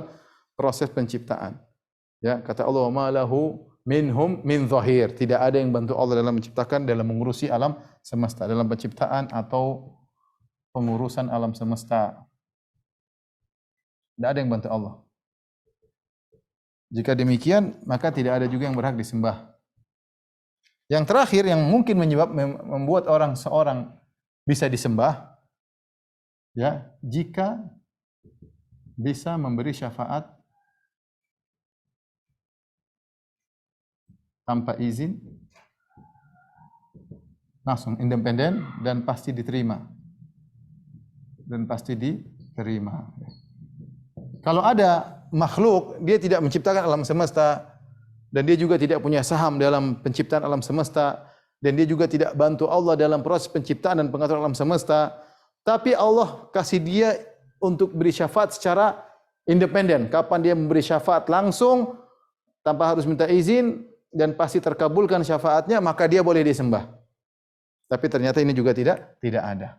proses penciptaan. Ya, kata Allah, wa ma lahu minhum min dhahir. Tidak ada yang bantu Allah dalam menciptakan, dalam mengurusi alam semesta, dalam penciptaan atau pengurusan alam semesta. Tidak ada yang bantu Allah. Jika demikian, maka tidak ada juga yang berhak disembah. Yang terakhir yang mungkin membuat seorang bisa disembah, ya, jika bisa memberi syafaat tanpa izin, langsung independen dan pasti diterima. Kalau ada makhluk, dia tidak menciptakan alam semesta, dan dia juga tidak punya saham dalam penciptaan alam semesta, dan dia juga tidak bantu Allah dalam proses penciptaan dan pengaturan alam semesta. Tapi Allah kasih dia untuk beri syafaat secara independen. Kapan dia memberi syafaat langsung tanpa harus minta izin dan pasti terkabulkan syafaatnya, maka dia boleh disembah. Tapi ternyata ini juga tidak ada.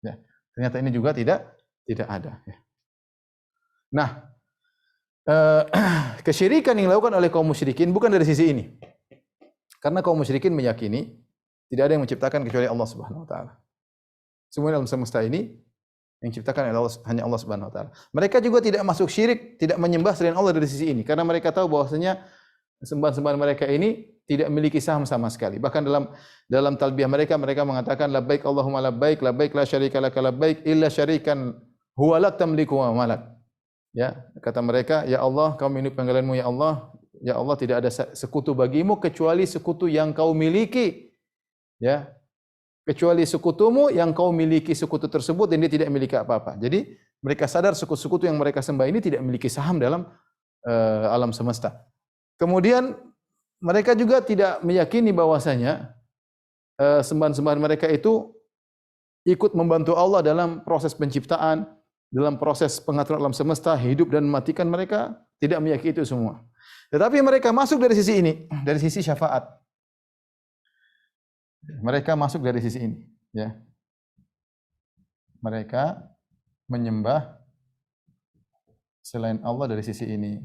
Ya, ternyata ini juga tidak ada. Ya. Nah, kesyirikan yang dilakukan oleh kaum musyrikin bukan dari sisi ini. Karena kaum musyrikin meyakini tidak ada yang menciptakan kecuali Allah Subhanahu wa taala. Semua alam semesta ini yang diciptakan oleh Allah, hanya Allah Subhanahu wa taala. Mereka juga tidak masuk syirik, tidak menyembah selain Allah dari sisi ini karena mereka tahu bahwasanya sembahan-sembahan mereka ini tidak memiliki saham sama sekali. Bahkan dalam talbiyah mereka mengatakan labbaik Allahumma labbaik, labbaik la syarika laka labbaik illa syarikan huwa lak tamliku wa malak. Ya, kata mereka, ya Allah, kau minum panggilanmu ya Allah tidak ada sekutu bagimu kecuali sekutu yang kau miliki. Ya, kecuali sekutumu yang kau miliki sekutu tersebut dan dia tidak memiliki apa-apa. Jadi mereka sadar sekutu-sekutu yang mereka sembah ini tidak memiliki saham dalam alam semesta. Kemudian mereka juga tidak meyakini bahwasanya sembahan-sembahan mereka itu ikut membantu Allah dalam proses penciptaan, dalam proses pengaturan alam semesta, hidup dan mematikan. Mereka tidak meyakini itu semua. Tetapi mereka masuk dari sisi ini, dari sisi syafaat. Mereka masuk dari sisi ini, ya. Mereka menyembah selain Allah dari sisi ini.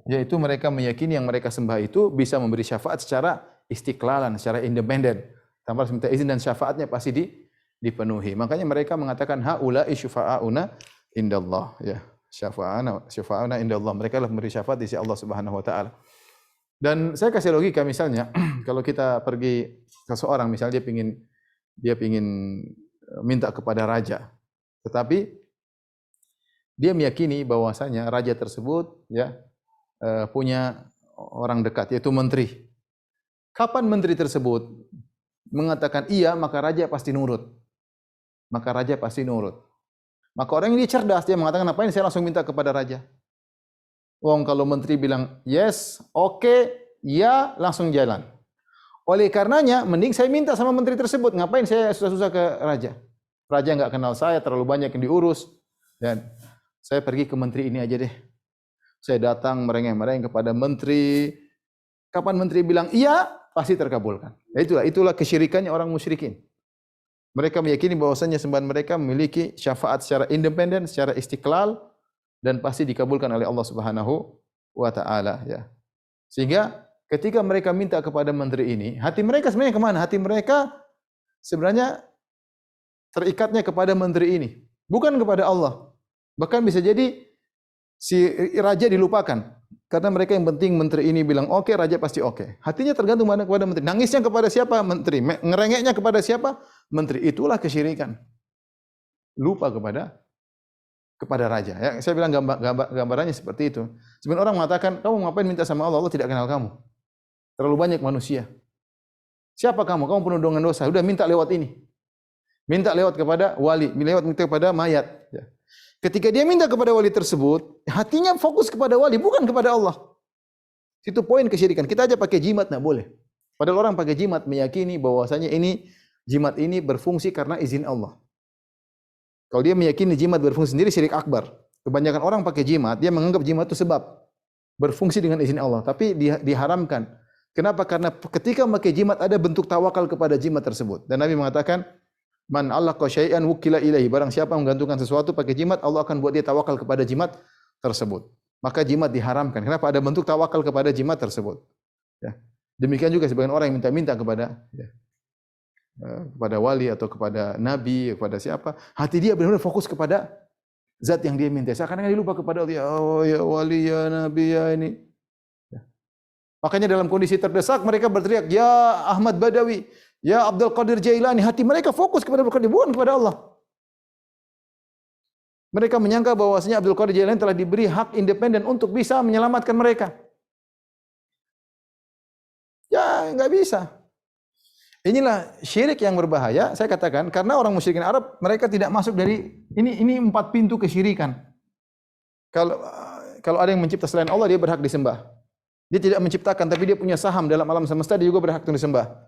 Yaitu mereka meyakini yang mereka sembah itu bisa memberi syafaat secara istiqlalan, secara independen, tanpa harus minta izin dan syafaatnya pasti dipenuhi. Makanya mereka mengatakan haula'i syufa'auna indallah, ya. Syafa'ana indallah. Mereka lah memberi syafaat di sisi Allah Subhanahu wa taala. Dan saya kasih logika misalnya, kalau kita pergi seseorang misalnya dia pingin minta kepada raja. Tetapi dia meyakini bahwasanya raja tersebut ya punya orang dekat yaitu menteri. Kapan menteri tersebut mengatakan iya, maka raja pasti nurut. Maka orang ini cerdas, dia mengatakan, ngapain saya langsung minta kepada raja? Wong kalau menteri bilang yes, oke, ya, langsung jalan. Oleh karenanya, mending saya minta sama menteri tersebut. Ngapain saya susah-susah ke raja? Raja enggak kenal saya, terlalu banyak yang diurus. Dan saya pergi ke menteri ini aja deh. Saya datang merengek-merengek kepada menteri. Kapan menteri bilang iya, pasti terkabulkan. Itulah kesyirikannya orang musyrikin. Mereka meyakini bahwasanya sembahan mereka memiliki syafaat secara independen, secara istiqlal dan pasti dikabulkan oleh Allah Subhanahu wa taala, ya. Sehingga ketika mereka minta kepada menteri ini, hati mereka sebenarnya kemana? Hati mereka sebenarnya terikatnya kepada menteri ini, bukan kepada Allah. Bahkan bisa jadi si raja dilupakan. Karena mereka yang penting menteri ini bilang oke, raja pasti oke. Hatinya tergantung mana kepada menteri. Nangisnya kepada siapa? Menteri. Ngerengeknya kepada siapa? Menteri. Itulah kesyirikan. Lupa kepada raja. Ya, saya bilang gambarannya seperti itu. Sebenarnya orang mengatakan, kamu ngapain minta sama Allah? Allah tidak kenal kamu. Terlalu banyak manusia. Siapa kamu? Kamu penuh dengan dosa. Udah minta lewat ini. Minta lewat kepada wali, minta kepada mayat. Ya. Ketika dia minta kepada wali tersebut, hatinya fokus kepada wali, bukan kepada Allah. Itu poin kesyirikan. Kita aja pakai jimat, nggak boleh. Padahal orang pakai jimat meyakini bahwasanya jimat ini berfungsi karena izin Allah. Kalau dia meyakini jimat berfungsi sendiri, syirik akbar. Kebanyakan orang pakai jimat, dia menganggap jimat itu sebab berfungsi dengan izin Allah, tapi diharamkan. Kenapa? Karena ketika memakai jimat ada bentuk tawakal kepada jimat tersebut. Dan Nabi mengatakan, man allaqa syai'an wukila ilaihi. Barang siapa menggantungkan sesuatu pakai jimat, Allah akan buat dia tawakal kepada jimat tersebut. Maka jimat diharamkan. Kenapa? Ada bentuk tawakal kepada jimat tersebut. Ya. Demikian juga sebagian orang yang minta-minta kepada wali atau kepada nabi, kepada siapa, hati dia benar-benar fokus kepada zat yang dia minta. Seakan-akan dia lupa kepada Allah. Oh ya wali, ya nabi, ya ini. Ya. Makanya dalam kondisi terdesak mereka berteriak, ya Ahmad Badawi, ya Abdul Qadir Jailani. Hati mereka fokus kepada Abdul Qadir, bukan kepada Allah. Mereka menyangka bahwasanya Abdul Qadir Jailani telah diberi hak independen untuk bisa menyelamatkan mereka. Ya, enggak bisa. Inilah syirik yang berbahaya. Saya katakan karena orang musyrikin Arab mereka tidak masuk dari ini 4 pintu kesyirikan. Kalau kalau ada yang mencipta selain Allah, dia berhak disembah. Dia tidak menciptakan, tapi dia punya saham dalam alam semesta, dia juga berhak untuk disembah.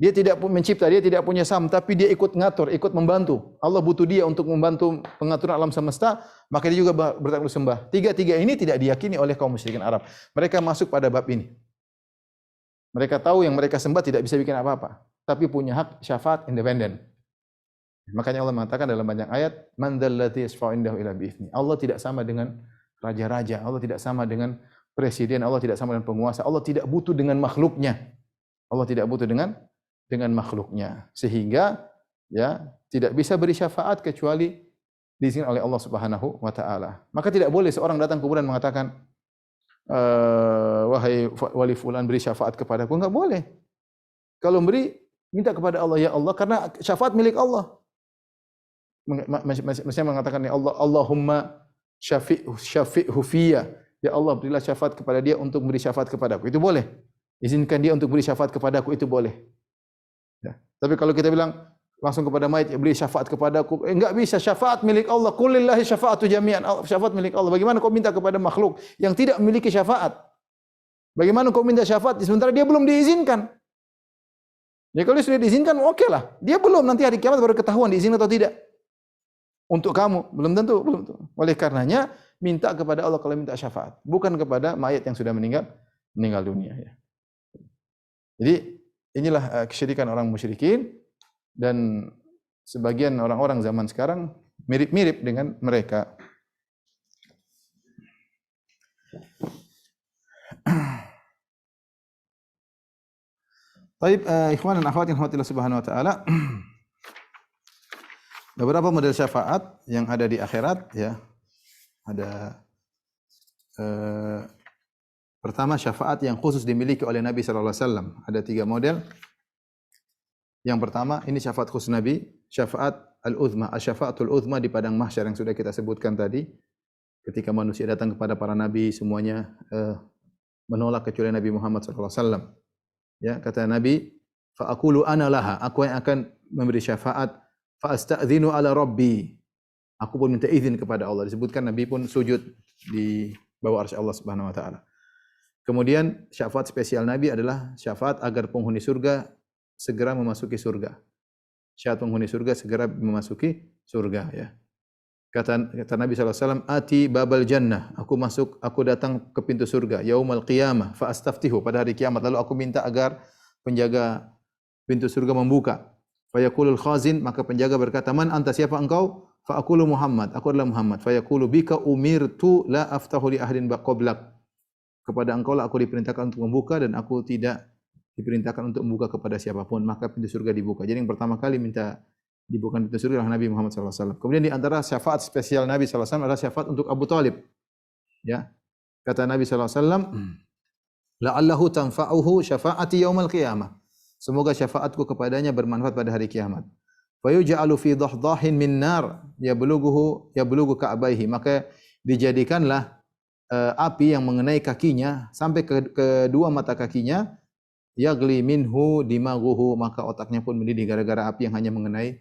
Dia tidak mencipta, dia tidak punya saham, tapi dia ikut ngatur, ikut membantu. Allah butuh dia untuk membantu pengaturan alam semesta, maka dia juga berhak disembah. Tiga-tiga ini tidak diyakini oleh kaum musyrikin Arab. Mereka masuk pada bab ini. Mereka tahu yang mereka sembah tidak bisa bikin apa-apa, tapi punya hak syafaat independen. Makanya Allah mengatakan dalam banyak ayat, "Man dzallati yashfa'u indahu illa bi'idznih." Allah tidak sama dengan raja-raja, Allah tidak sama dengan presiden, Allah tidak sama dengan penguasa, Allah tidak butuh dengan makhluknya. Allah tidak butuh dengan makhluknya. Sehingga ya tidak bisa beri syafaat kecuali diizinkan oleh Allah Subhanahu wa taala. Maka tidak boleh seorang datang kemudian mengatakan, wahai wali fulan beri syafaat kepadaku, enggak boleh. Kalau beri minta kepada Allah, ya Allah, karena syafaat milik Allah. Masih mengatakan ya Allah, Allahumma syafi'hu fiyya. Ya Allah, berilah syafaat kepada dia untuk beri syafaat kepadaku. Itu boleh. Izinkan dia untuk beri syafaat kepadaku, itu boleh. Ya. Tapi kalau kita bilang langsung kepada mayit, beri syafaat kepadaku, enggak bisa, syafaat milik Allah. Qul lillahi syafa'atu jami'an. Syafaat milik Allah. Bagaimana kau minta kepada makhluk yang tidak memiliki syafaat? Bagaimana kau minta syafaat sementara dia belum diizinkan? Ya kalau sudah diizinkan, oke lah. Dia belum, nanti hari kiamat baru ketahuan diizinkan atau tidak. Untuk kamu belum tentu. Oleh karenanya minta kepada Allah kalau minta syafaat, bukan kepada mayat yang sudah meninggal dunia. Ya. Jadi inilah kesyirikan orang musyrikin, dan sebagian orang-orang zaman sekarang mirip-mirip dengan mereka. Baik, ikhwan dan akhwat yang dirahmati Allah Subhanahu wa taala. Beberapa model syafaat yang ada di akhirat, ya. Ada pertama, syafaat yang khusus dimiliki oleh Nabi sallallahu alaihi wasallam. Ada 3 model. Yang pertama, ini syafaat khusus Nabi, syafaat al-uzma, asy-syafaatul uzma di padang mahsyar yang sudah kita sebutkan tadi. Ketika manusia datang kepada para nabi, semuanya menolak kecuali Nabi Muhammad sallallahu alaihi wasallam. Ya, kata Nabi, fa aqulu ana laha, aku yang akan memberi syafaat. Fa asta'dzinu ala rabbi, aku pun minta izin kepada Allah. Disebutkan Nabi pun sujud di bawah arsy Allah Subhanahu wa taala. Kemudian syafaat spesial Nabi adalah syafaat agar penghuni surga segera memasuki surga. Syafaat penghuni surga segera memasuki surga, ya. Kata Nabi sallallahu alaihi wasallam, "Ati babal jannah." Aku datang ke pintu surga yaumal qiyamah fa astaftihu, pada hari kiamat, lalu aku minta agar penjaga pintu surga membuka. Fa yaqulul khazin, maka penjaga berkata, "Man anta, siapa engkau?" Fa aqulu Muhammad, aku adalah Muhammad. Fa yaqulu bika umirtu la aftahu li ahadin qablak. Kepada engkau lah aku diperintahkan untuk membuka, dan aku tidak diperintahkan untuk membuka kepada siapapun. Maka pintu surga dibuka. Jadi yang pertama kali minta dibuka pintu surga adalah Nabi Muhammad sallallahu alaihi wasallam. Kemudian di antara syafaat spesial Nabi sallallahu alaihi wasallam adalah syafaat untuk Abu Thalib. Ya. Kata Nabi sallallahu alaihi wasallam, "La'allahu tanfa'uhu syafaati yaumal qiyamah." Semoga syafaatku kepadanya bermanfaat pada hari kiamat. Fa yuj'alu fi dhahdahin min nar yablughu ka'baihi, maka dijadikanlah api yang mengenai kakinya sampai ke kedua mata kakinya, yagli minhu dimaghuhu, maka otaknya pun mendidih gara-gara api yang hanya mengenai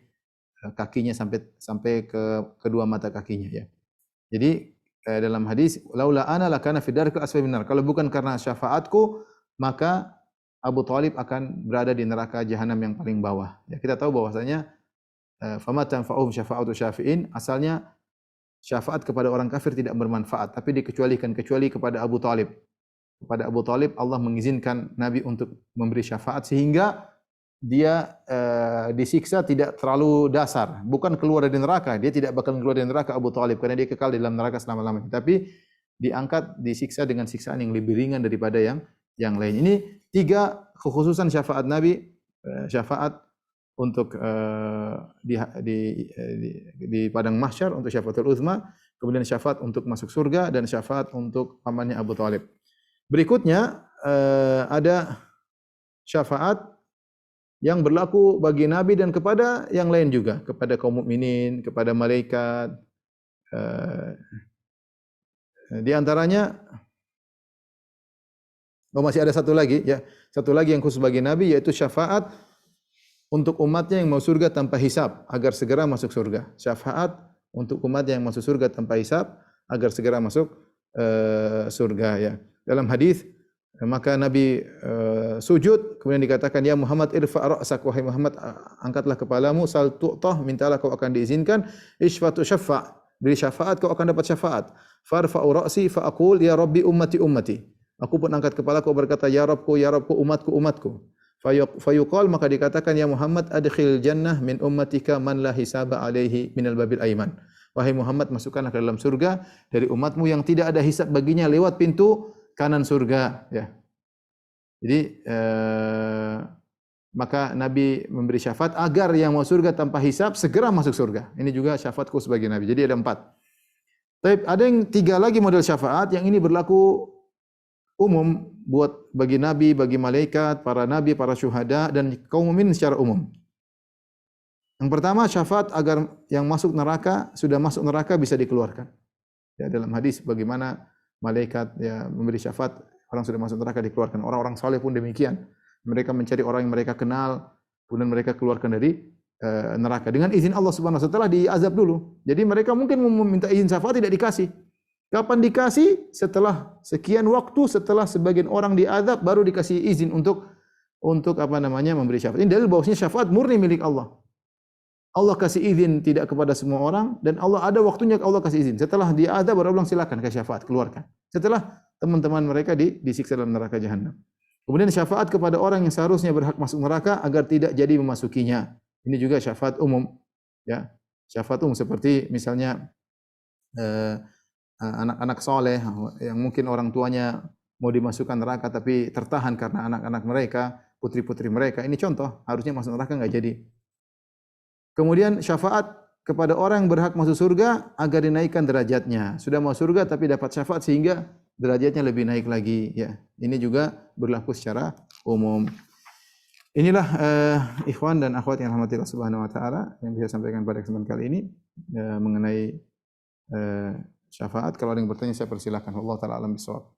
kakinya sampai ke kedua mata kakinya, ya. Jadi dalam hadis, laula ana lakana fi darkil asfali minar, kalau bukan karena syafaatku maka Abu Thalib akan berada di neraka jahanam yang paling bawah. Ya, kita tahu bahwasanya fama tanfa'uhum syafa'atu syafi'in, asalnya syafaat kepada orang kafir tidak bermanfaat, tapi kecuali kepada Abu Thalib. Kepada Abu Thalib Allah mengizinkan Nabi untuk memberi syafaat sehingga dia disiksa tidak terlalu dasar, bukan keluar dari neraka. Dia tidak bakal keluar dari neraka Abu Thalib karena dia kekal di dalam neraka selama-lamanya, tapi diangkat, disiksa dengan siksaan yang lebih ringan daripada yang lain. Ini 3 kekhususan syafaat Nabi, syafaat untuk di padang mahsyar untuk syafaatul uzma, kemudian syafaat untuk masuk surga, dan syafaat untuk pamannya Abu Thalib. Berikutnya ada syafaat yang berlaku bagi Nabi dan kepada yang lain juga, kepada kaum mukminin, kepada malaikat. Di antaranya, masih ada satu lagi, ya. Satu lagi yang khusus bagi Nabi, yaitu syafaat untuk umatnya yang mau surga tanpa hisab agar segera masuk surga. Syafaat untuk umatnya yang masuk surga tanpa hisab agar segera masuk surga ya. Dalam hadis maka Nabi sujud kemudian dikatakan ya Muhammad irfa' ra'sak, wahai Muhammad angkatlah kepalamu, sal tu'tah, mintalah kau akan diizinkan, isfatu syaffa' beri syafaat kau akan dapat syafaat, farfa'u ra'si fa aqul ya rabbi ummati ummati, aku pun angkat kepalaku berkata ya Rabbku umatku umatku, fayuqal maka dikatakan ya Muhammad adkhil jannah min ummatika man la hisaba alaihi minal babil aiman, wahai Muhammad masukkanlah ke dalam surga dari umatmu yang tidak ada hisab baginya lewat pintu kanan surga ya. Jadi maka Nabi memberi syafaat agar yang mau surga tanpa hisab segera masuk surga. Ini juga syafaatku sebagai Nabi. Jadi ada 4. Tapi ada yang 3 lagi model syafaat yang ini berlaku umum buat bagi nabi, bagi malaikat, para nabi, para syuhada dan kaum mukmin secara umum. Yang pertama syafaat agar yang masuk neraka, sudah masuk neraka bisa dikeluarkan. Ya, dalam hadis bagaimana malaikat ya memberi syafaat orang sudah masuk neraka dikeluarkan. Orang-orang saleh pun demikian. Mereka mencari orang yang mereka kenal, kemudian mereka keluarkan dari neraka dengan izin Allah Subhanahu wa taala, setelah diazab dulu. Jadi mereka mungkin meminta izin syafaat tidak dikasih. Kapan dikasih? Setelah sekian waktu, setelah sebagian orang diazab baru dikasih izin untuk memberi syafaat. Ini dalil bahwasanya syafaat murni milik Allah. Allah kasih izin tidak kepada semua orang dan Allah ada waktunya Allah kasih izin. Setelah dia azab baru bilang silakan kasih syafaat, keluarkan. Setelah teman-teman mereka disiksa dalam neraka jahanam. Kemudian syafaat kepada orang yang seharusnya berhak masuk neraka agar tidak jadi memasukinya. Ini juga syafaat umum ya. Syafaat umum seperti misalnya anak-anak soleh yang mungkin orang tuanya mau dimasukkan neraka tapi tertahan karena anak-anak mereka, putri-putri mereka. Ini contoh, harusnya masuk neraka enggak jadi. Kemudian syafaat kepada orang yang berhak masuk surga agar dinaikkan derajatnya. Sudah masuk surga tapi dapat syafaat sehingga derajatnya lebih naik lagi ya. Ini juga berlaku secara umum. Inilah ikhwan dan akhwat yang rahmati Allah Subhanahu wa taala yang bisa sampaikan pada kesempatan kali ini mengenai syafaat. Kalau ada yang bertanya saya persilakan. Allah taala alam bisawab.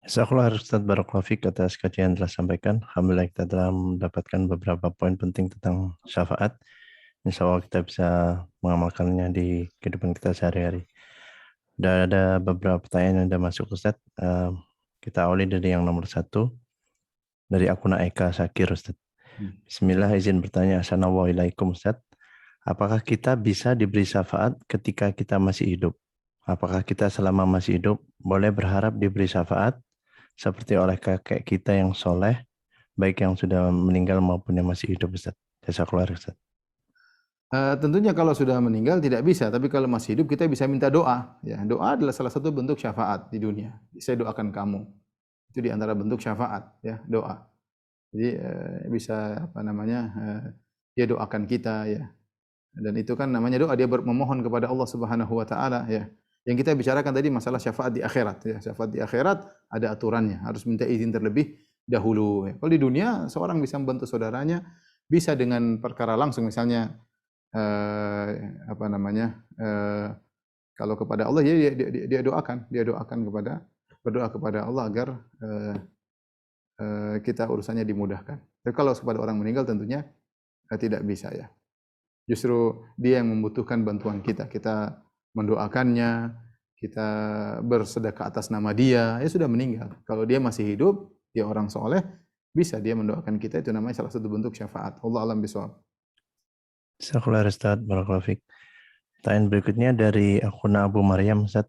Jazakallah Ustaz Barakallahu Fik atas kajian yang telah sampaikan. Alhamdulillah kita telah mendapatkan beberapa poin penting tentang syafaat. Insya Allah kita bisa mengamalkannya di kehidupan kita sehari-hari. Dan ada beberapa pertanyaan yang sudah masuk Ustaz. Kita awali dari yang nomor 1. Dari akun Eka Syakir Ustaz. Bismillah, izin bertanya. Assalamualaikum Ustaz. Apakah kita bisa diberi syafaat ketika kita masih hidup? Apakah kita selama masih hidup boleh berharap diberi syafaat seperti oleh kakek kita yang soleh, baik yang sudah meninggal maupun yang masih hidup Ustaz? Jazakallah Ustaz. Tentunya kalau sudah meninggal tidak bisa, tapi kalau masih hidup kita bisa minta doa. Ya, doa adalah salah satu bentuk syafaat di dunia. Saya doakan kamu. Itu di antara bentuk syafaat, ya, doa. Jadi bisa dia doakan kita ya. Dan itu kan namanya doa, dia memohon kepada Allah Subhanahu wa taala ya. Yang kita bicarakan tadi masalah syafaat di akhirat ya. Syafaat di akhirat ada aturannya, harus minta izin terlebih dahulu ya. Kalau di dunia seorang bisa membantu saudaranya bisa dengan perkara langsung, misalnya kalau kepada Allah dia doakan berdoa kepada Allah agar kita urusannya dimudahkan. Tapi kalau kepada orang meninggal tentunya tidak bisa ya. Justru dia yang membutuhkan bantuan kita. Kita mendoakannya, kita bersedekah atas nama dia. Dia sudah meninggal. Kalau dia masih hidup, dia orang soleh, bisa dia mendoakan kita. Itu namanya salah satu bentuk syafaat. Allah alam bisawab. Jazakallah Ustaz Barakallahu Fik. Pertanyaan berikutnya dari akun Abu Maryam Ustaz.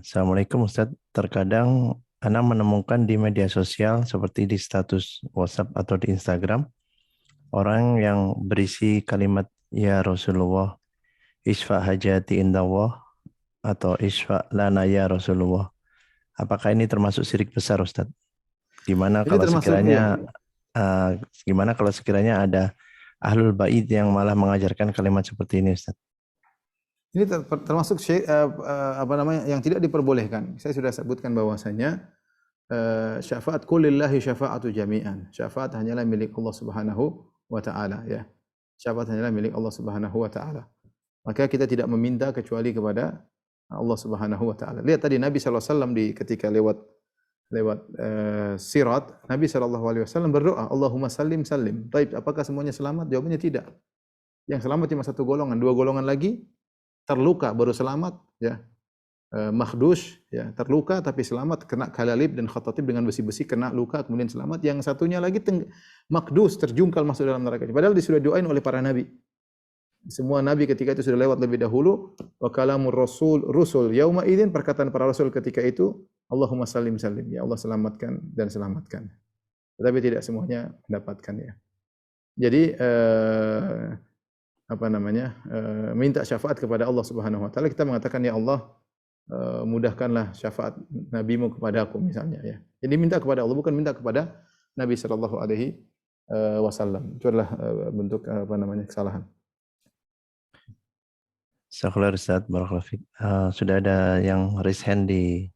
Assalamualaikum Ustaz. Terkadang Ana menemukan di media sosial seperti di status WhatsApp atau di Instagram orang yang berisi kalimat ya Rasulullah, isfa hajati indallah atau isfa lana ya Rasulullah. Apakah ini termasuk syirik besar Ustaz? Gimana kalau sekiranya ada ahlul bait yang malah mengajarkan kalimat seperti ini Ustaz? Ini termasuk yang tidak diperbolehkan. Saya sudah sebutkan bahwasanya syafaat kulillahi syafa'atu jami'an. Syafaat hanyalah milik Allah Subhanahu wa taala ya. Syafaat hanyalah milik Allah Subhanahu wa taala. Maka kita tidak meminta kecuali kepada Allah Subhanahu wa taala. Lihat tadi Nabi sallallahu alaihi wasallam ketika lewat sirat, Nabi sallallahu alaihi wasallam berdoa, Allahumma sallim sallim. Baik, apakah semuanya selamat? Jawabannya tidak. Yang selamat cuma satu golongan, 2 golongan lagi terluka baru selamat, ya. Makhdush, ya, terluka tapi selamat, kena kalalib dan khatatib dengan besi-besi, kena luka kemudian selamat. Yang satunya lagi makdus, terjungkal masuk dalam neraka. Padahal sudah doain oleh para nabi. Semua nabi ketika itu sudah lewat lebih dahulu. Wa kalamur rusul yauma idzin, perkataan para rasul ketika itu, Allahumma sallim sallim, ya Allah selamatkan dan selamatkan. Tetapi tidak semuanya mendapatkan, ya. Jadi minta syafaat kepada Allah Subhanahu wa taala, kita mengatakan, ya Allah, mudahkanlah syafaat nabimu kepada aku misalnya, ya. Jadi minta kepada Allah, bukan minta kepada Nabi sallallahu alaihi wasallam. Itu adalah bentuk kesalahan. Syukur Ustaz, barakallahu fiik. Sudah ada yang raise hand di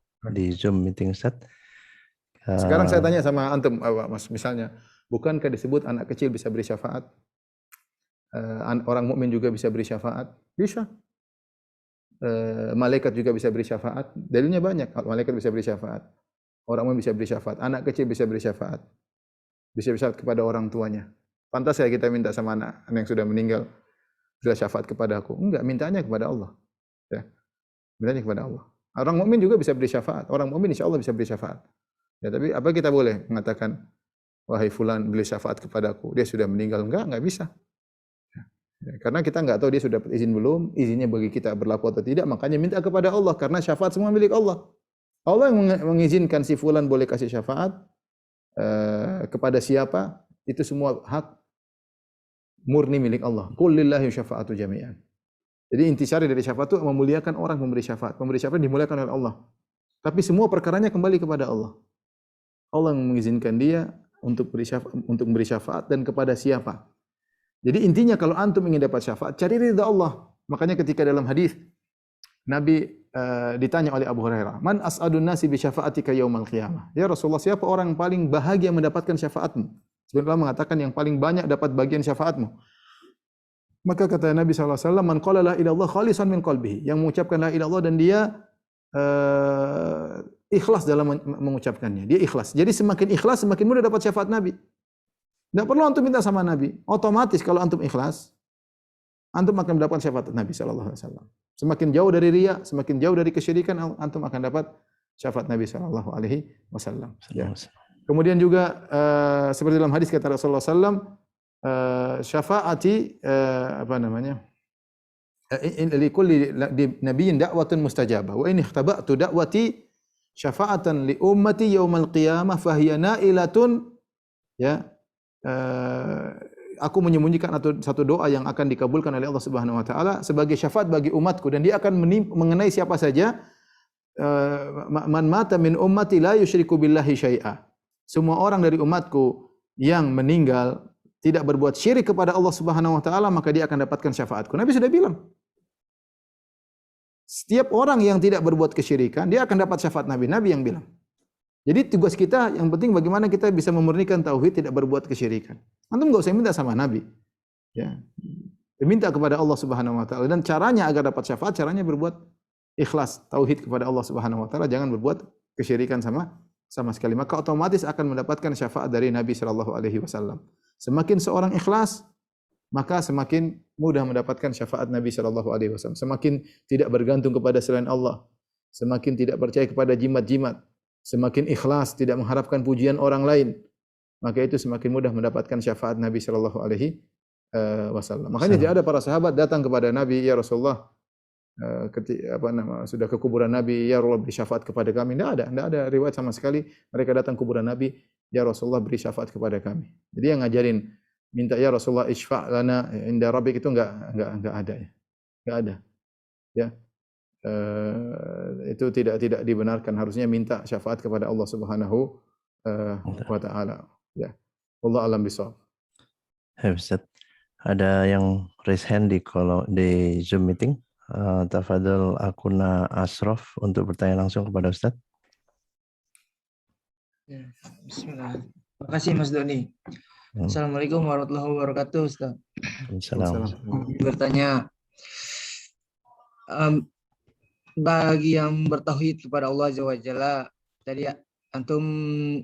Zoom meeting Ustaz. Sekarang saya tanya sama antum, Mas, misalnya, bukankah disebut anak kecil bisa beri syafaat? Orang mukmin juga bisa beri syafaat? Bisa. Malaikat juga bisa beri syafaat. Dalilnya banyak. Malaikat bisa beri syafaat. Orang mukmin bisa beri syafaat. Anak kecil bisa beri syafaat. Bisa syafaat kepada orang tuanya. Pantas ya kita minta sama anak yang sudah meninggal, bila syafaat kepada aku? Enggak, mintanya kepada Allah. Ya. Mintanya kepada Allah. Orang mukmin juga bisa beri syafaat. Orang mukmin insya Allah bisa beri syafaat. Ya, tapi apa kita boleh mengatakan, wahai fulan beri syafaat kepadaku, dia sudah meninggal? Enggak bisa. Ya, karena kita enggak tahu dia sudah dapat izin belum, izinnya bagi kita berlaku atau tidak, makanya minta kepada Allah, karena syafaat semua milik Allah. Allah yang mengizinkan si fulan boleh kasih syafaat kepada siapa, itu semua hak murni milik Allah. Qul lillahi syafa'atu jami'an. Jadi intisari dari syafaat itu memuliakan orang memberi syafaat. Memberi syafaat dimuliakan oleh Allah. Tapi semua perkaranya kembali kepada Allah. Allah yang mengizinkan dia untuk memberi syafaat dan kepada siapa. Jadi intinya kalau antum ingin dapat syafaat, cari ridha Allah. Makanya ketika dalam hadis Nabi ditanya oleh Abu Hurairah, "Man as'adun nasi bi syafa'atika yaumal qiyamah?" Ya Rasulullah, siapa orang yang paling bahagia mendapatkan syafaatmu? Sebenarnya mengatakan yang paling banyak dapat bagian syafaatmu. Maka kata Nabi SAW, "Man qala la ilaha illallah khalisan min qalbihi." Yang mengucapkan la ilaha illallah dan dia ikhlas dalam mengucapkannya. Dia ikhlas. Jadi semakin ikhlas semakin mudah dapat syafaat Nabi. Tidak perlu antum minta sama Nabi. Otomatis kalau antum ikhlas, antum akan mendapatkan syafaat Nabi SAW. Semakin jauh dari riya, semakin jauh dari kesyirikan, antum akan dapat syafaat Nabi SAW. Ya. Kemudian juga seperti dalam hadis kata Rasulullah SAW, syafaati likulli nabiyyin da'watun mustajabah wa in ikhtaba'tu da'wati syafa'atan li ummati yaumal qiyamah fahiya na'ilatun, ya. Aku menyembunyikan satu doa yang akan dikabulkan oleh Allah Subhanahu wa taala sebagai syafaat bagi umatku, dan dia akan mengenai siapa saja, man mata min ummati la yusyriku billahi syai'a. Semua orang dari umatku yang meninggal tidak berbuat syirik kepada Allah Subhanahu wa taala, maka dia akan dapatkan syafaatku. Nabi sudah bilang. Setiap orang yang tidak berbuat kesyirikan, dia akan dapat syafaat Nabi. Nabi yang bilang. Jadi tugas kita yang penting bagaimana kita bisa memurnikan tauhid, tidak berbuat kesyirikan. Antum enggak usah minta sama Nabi. Ya. Minta kepada Allah Subhanahu wa taala, dan caranya agar dapat syafaat, caranya berbuat ikhlas tauhid kepada Allah Subhanahu wa taala, jangan berbuat kesyirikan sama sekali. Maka otomatis akan mendapatkan syafaat dari Nabi sallallahu alaihi wasallam. Semakin seorang ikhlas, maka semakin mudah mendapatkan syafaat Nabi sallallahu alaihi wasallam. Semakin tidak bergantung kepada selain Allah, semakin tidak percaya kepada jimat-jimat, semakin ikhlas tidak mengharapkan pujian orang lain, maka itu semakin mudah mendapatkan syafaat Nabi sallallahu alaihi wasallam. Makanya tidak ada para sahabat datang kepada Nabi, ya Rasulullah, sudah ke kuburan Nabi, ya Rasulullah beri syafaat kepada kami. Tidak ada riwayat sama sekali mereka datang ke kuburan Nabi, ya Rasulullah beri syafaat kepada kami. Jadi yang ngajarin minta ya Rasulullah isfa' lana inda rabbik itu enggak ada ya. Enggak ada. Ya. Itu tidak dibenarkan. Harusnya minta syafaat kepada Allah Subhanahu wa taala. Ya. Wallahu a'lam bishawab. Ustaz, ada yang raise hand di Zoom meeting. Tafadhol Akuna Asraf untuk bertanya langsung kepada Ustaz. Ya, bismillah. Terima kasih Mas Doni. Assalamualaikum warahmatullahi wabarakatuh, Ustaz. Assalamualaikum. Bertanya, bagi yang bertauhid kepada Allah Azza wa Jalla, tadi antum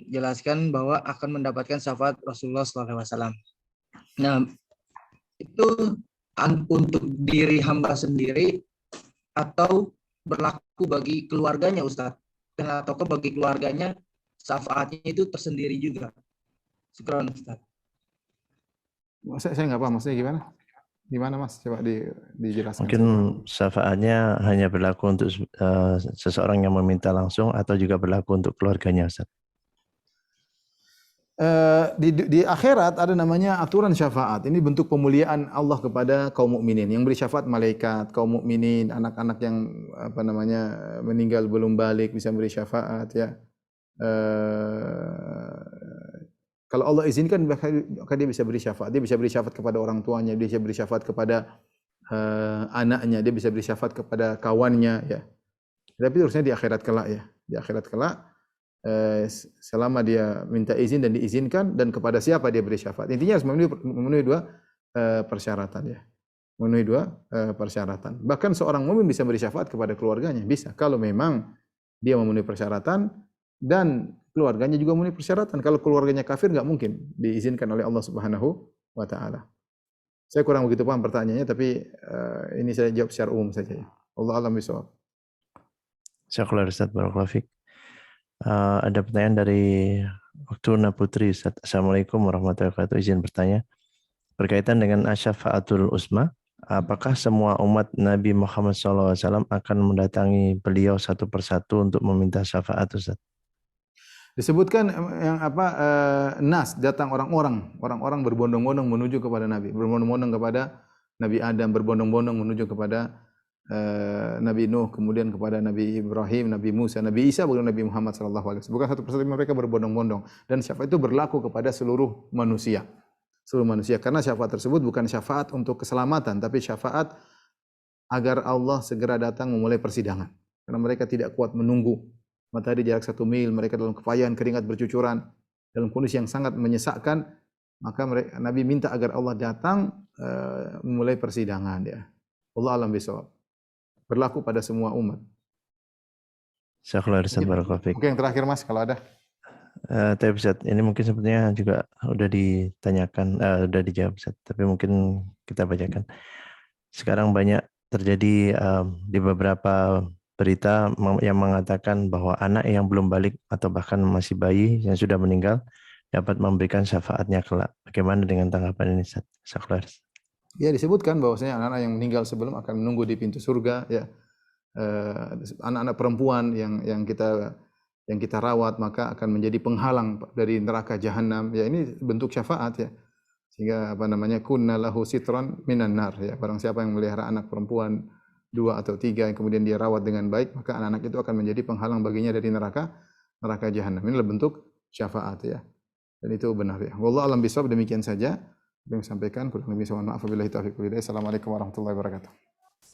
jelaskan bahwa akan mendapatkan syafaat Rasulullah SAW. Nah, itu untuk diri hamba sendiri atau berlaku bagi keluarganya Ustaz? Dan ataukah bagi keluarganya syafaatnya itu tersendiri juga? Syukran Ustaz. Saya nggak paham maksudnya gimana? Gimana Mas? Coba dijelaskan. Mungkin syafaatnya hanya berlaku untuk seseorang yang meminta langsung atau juga berlaku untuk keluarganya, Ustaz? Di akhirat ada namanya aturan syafaat. Ini bentuk pemuliaan Allah kepada kaum mukminin. Yang beri syafaat malaikat, kaum mukminin, anak-anak yang meninggal belum balik bisa beri syafaat ya. Kalau Allah izinkan maka dia bisa beri syafaat. Dia bisa beri syafaat kepada orang tuanya, dia bisa beri syafaat kepada anaknya, dia bisa beri syafaat kepada kawannya ya. Tapi harusnya di akhirat kelak ya. Di akhirat kelak selama dia minta izin dan diizinkan dan kepada siapa dia beri syafaat. Intinya harus memenuhi dua persyaratan ya. Memenuhi dua persyaratan. Bahkan seorang mukmin bisa beri syafaat kepada keluarganya, bisa kalau memang dia memenuhi persyaratan dan keluarganya juga memenuhi persyaratan. Kalau keluarganya kafir nggak mungkin diizinkan oleh Allah Subhanahu wa taala. Saya kurang begitu paham pertanyaannya, tapi ini saya jawab secara umum saja ya. Allah a'lam bishawab. Syukur Ustaz, barakallahu fiik. Ada pertanyaan dari Waktuna Putri, Ustaz. Assalamualaikum warahmatullahi wabarakatuh. Izin bertanya, berkaitan dengan asyafaatul uzma, apakah semua umat Nabi Muhammad SAW akan mendatangi beliau satu persatu untuk meminta syafaat, Ustaz? Disebutkan yang nas datang orang-orang berbondong-bondong menuju kepada Nabi, berbondong-bondong kepada Nabi Adam, berbondong-bondong menuju kepada Nabi Nuh, kemudian kepada Nabi Ibrahim, Nabi Musa, Nabi Isa, kemudian Nabi Muhammad sallallahu alaihi wasallam. Bukan satu persatu, mereka berbondong-bondong dan syafaat itu berlaku kepada seluruh manusia. Seluruh manusia, karena syafaat tersebut bukan syafaat untuk keselamatan, tapi syafaat agar Allah segera datang memulai persidangan. Karena mereka tidak kuat menunggu. Matahari jarak 1 mil, mereka dalam kepayahan, keringat bercucuran, dalam kondisi yang sangat menyesakkan, maka Nabi minta agar Allah datang memulai persidangan ya. Allah a'lam bishawab. Berlaku pada semua umat. Syukur Ustaz, barakallahu fiik. Oke, yang terakhir Mas kalau ada. Tapi Ustaz, ini mungkin sepertinya juga udah ditanyakan, udah dijawab Ustaz, tapi mungkin kita bacakan. Sekarang banyak terjadi di beberapa berita yang mengatakan bahwa anak yang belum balik atau bahkan masih bayi yang sudah meninggal dapat memberikan syafaatnya kelak. Bagaimana dengan tanggapan ini, Ustaz? Syukur. Ya, disebutkan bahwasanya anak-anak yang meninggal sebelum akan menunggu di pintu surga ya. Anak-anak perempuan yang kita rawat maka akan menjadi penghalang dari neraka jahanam. Ya, ini bentuk syafaat ya. Sehingga kunna lahu sitran minan nar ya. Barang siapa yang melihara anak perempuan 2 atau 3 yang kemudian dia rawat dengan baik, maka anak-anak itu akan menjadi penghalang baginya dari neraka jahanam. Ini adalah bentuk syafaat ya. Dan itu benar ya. Wallahu a'lam bishawab, demikian saja yang disampaikan. Kurang lebih mohon maaf. Wabillahi taufiq wal hidayah. Assalamualaikum warahmatullahi wabarakatuh.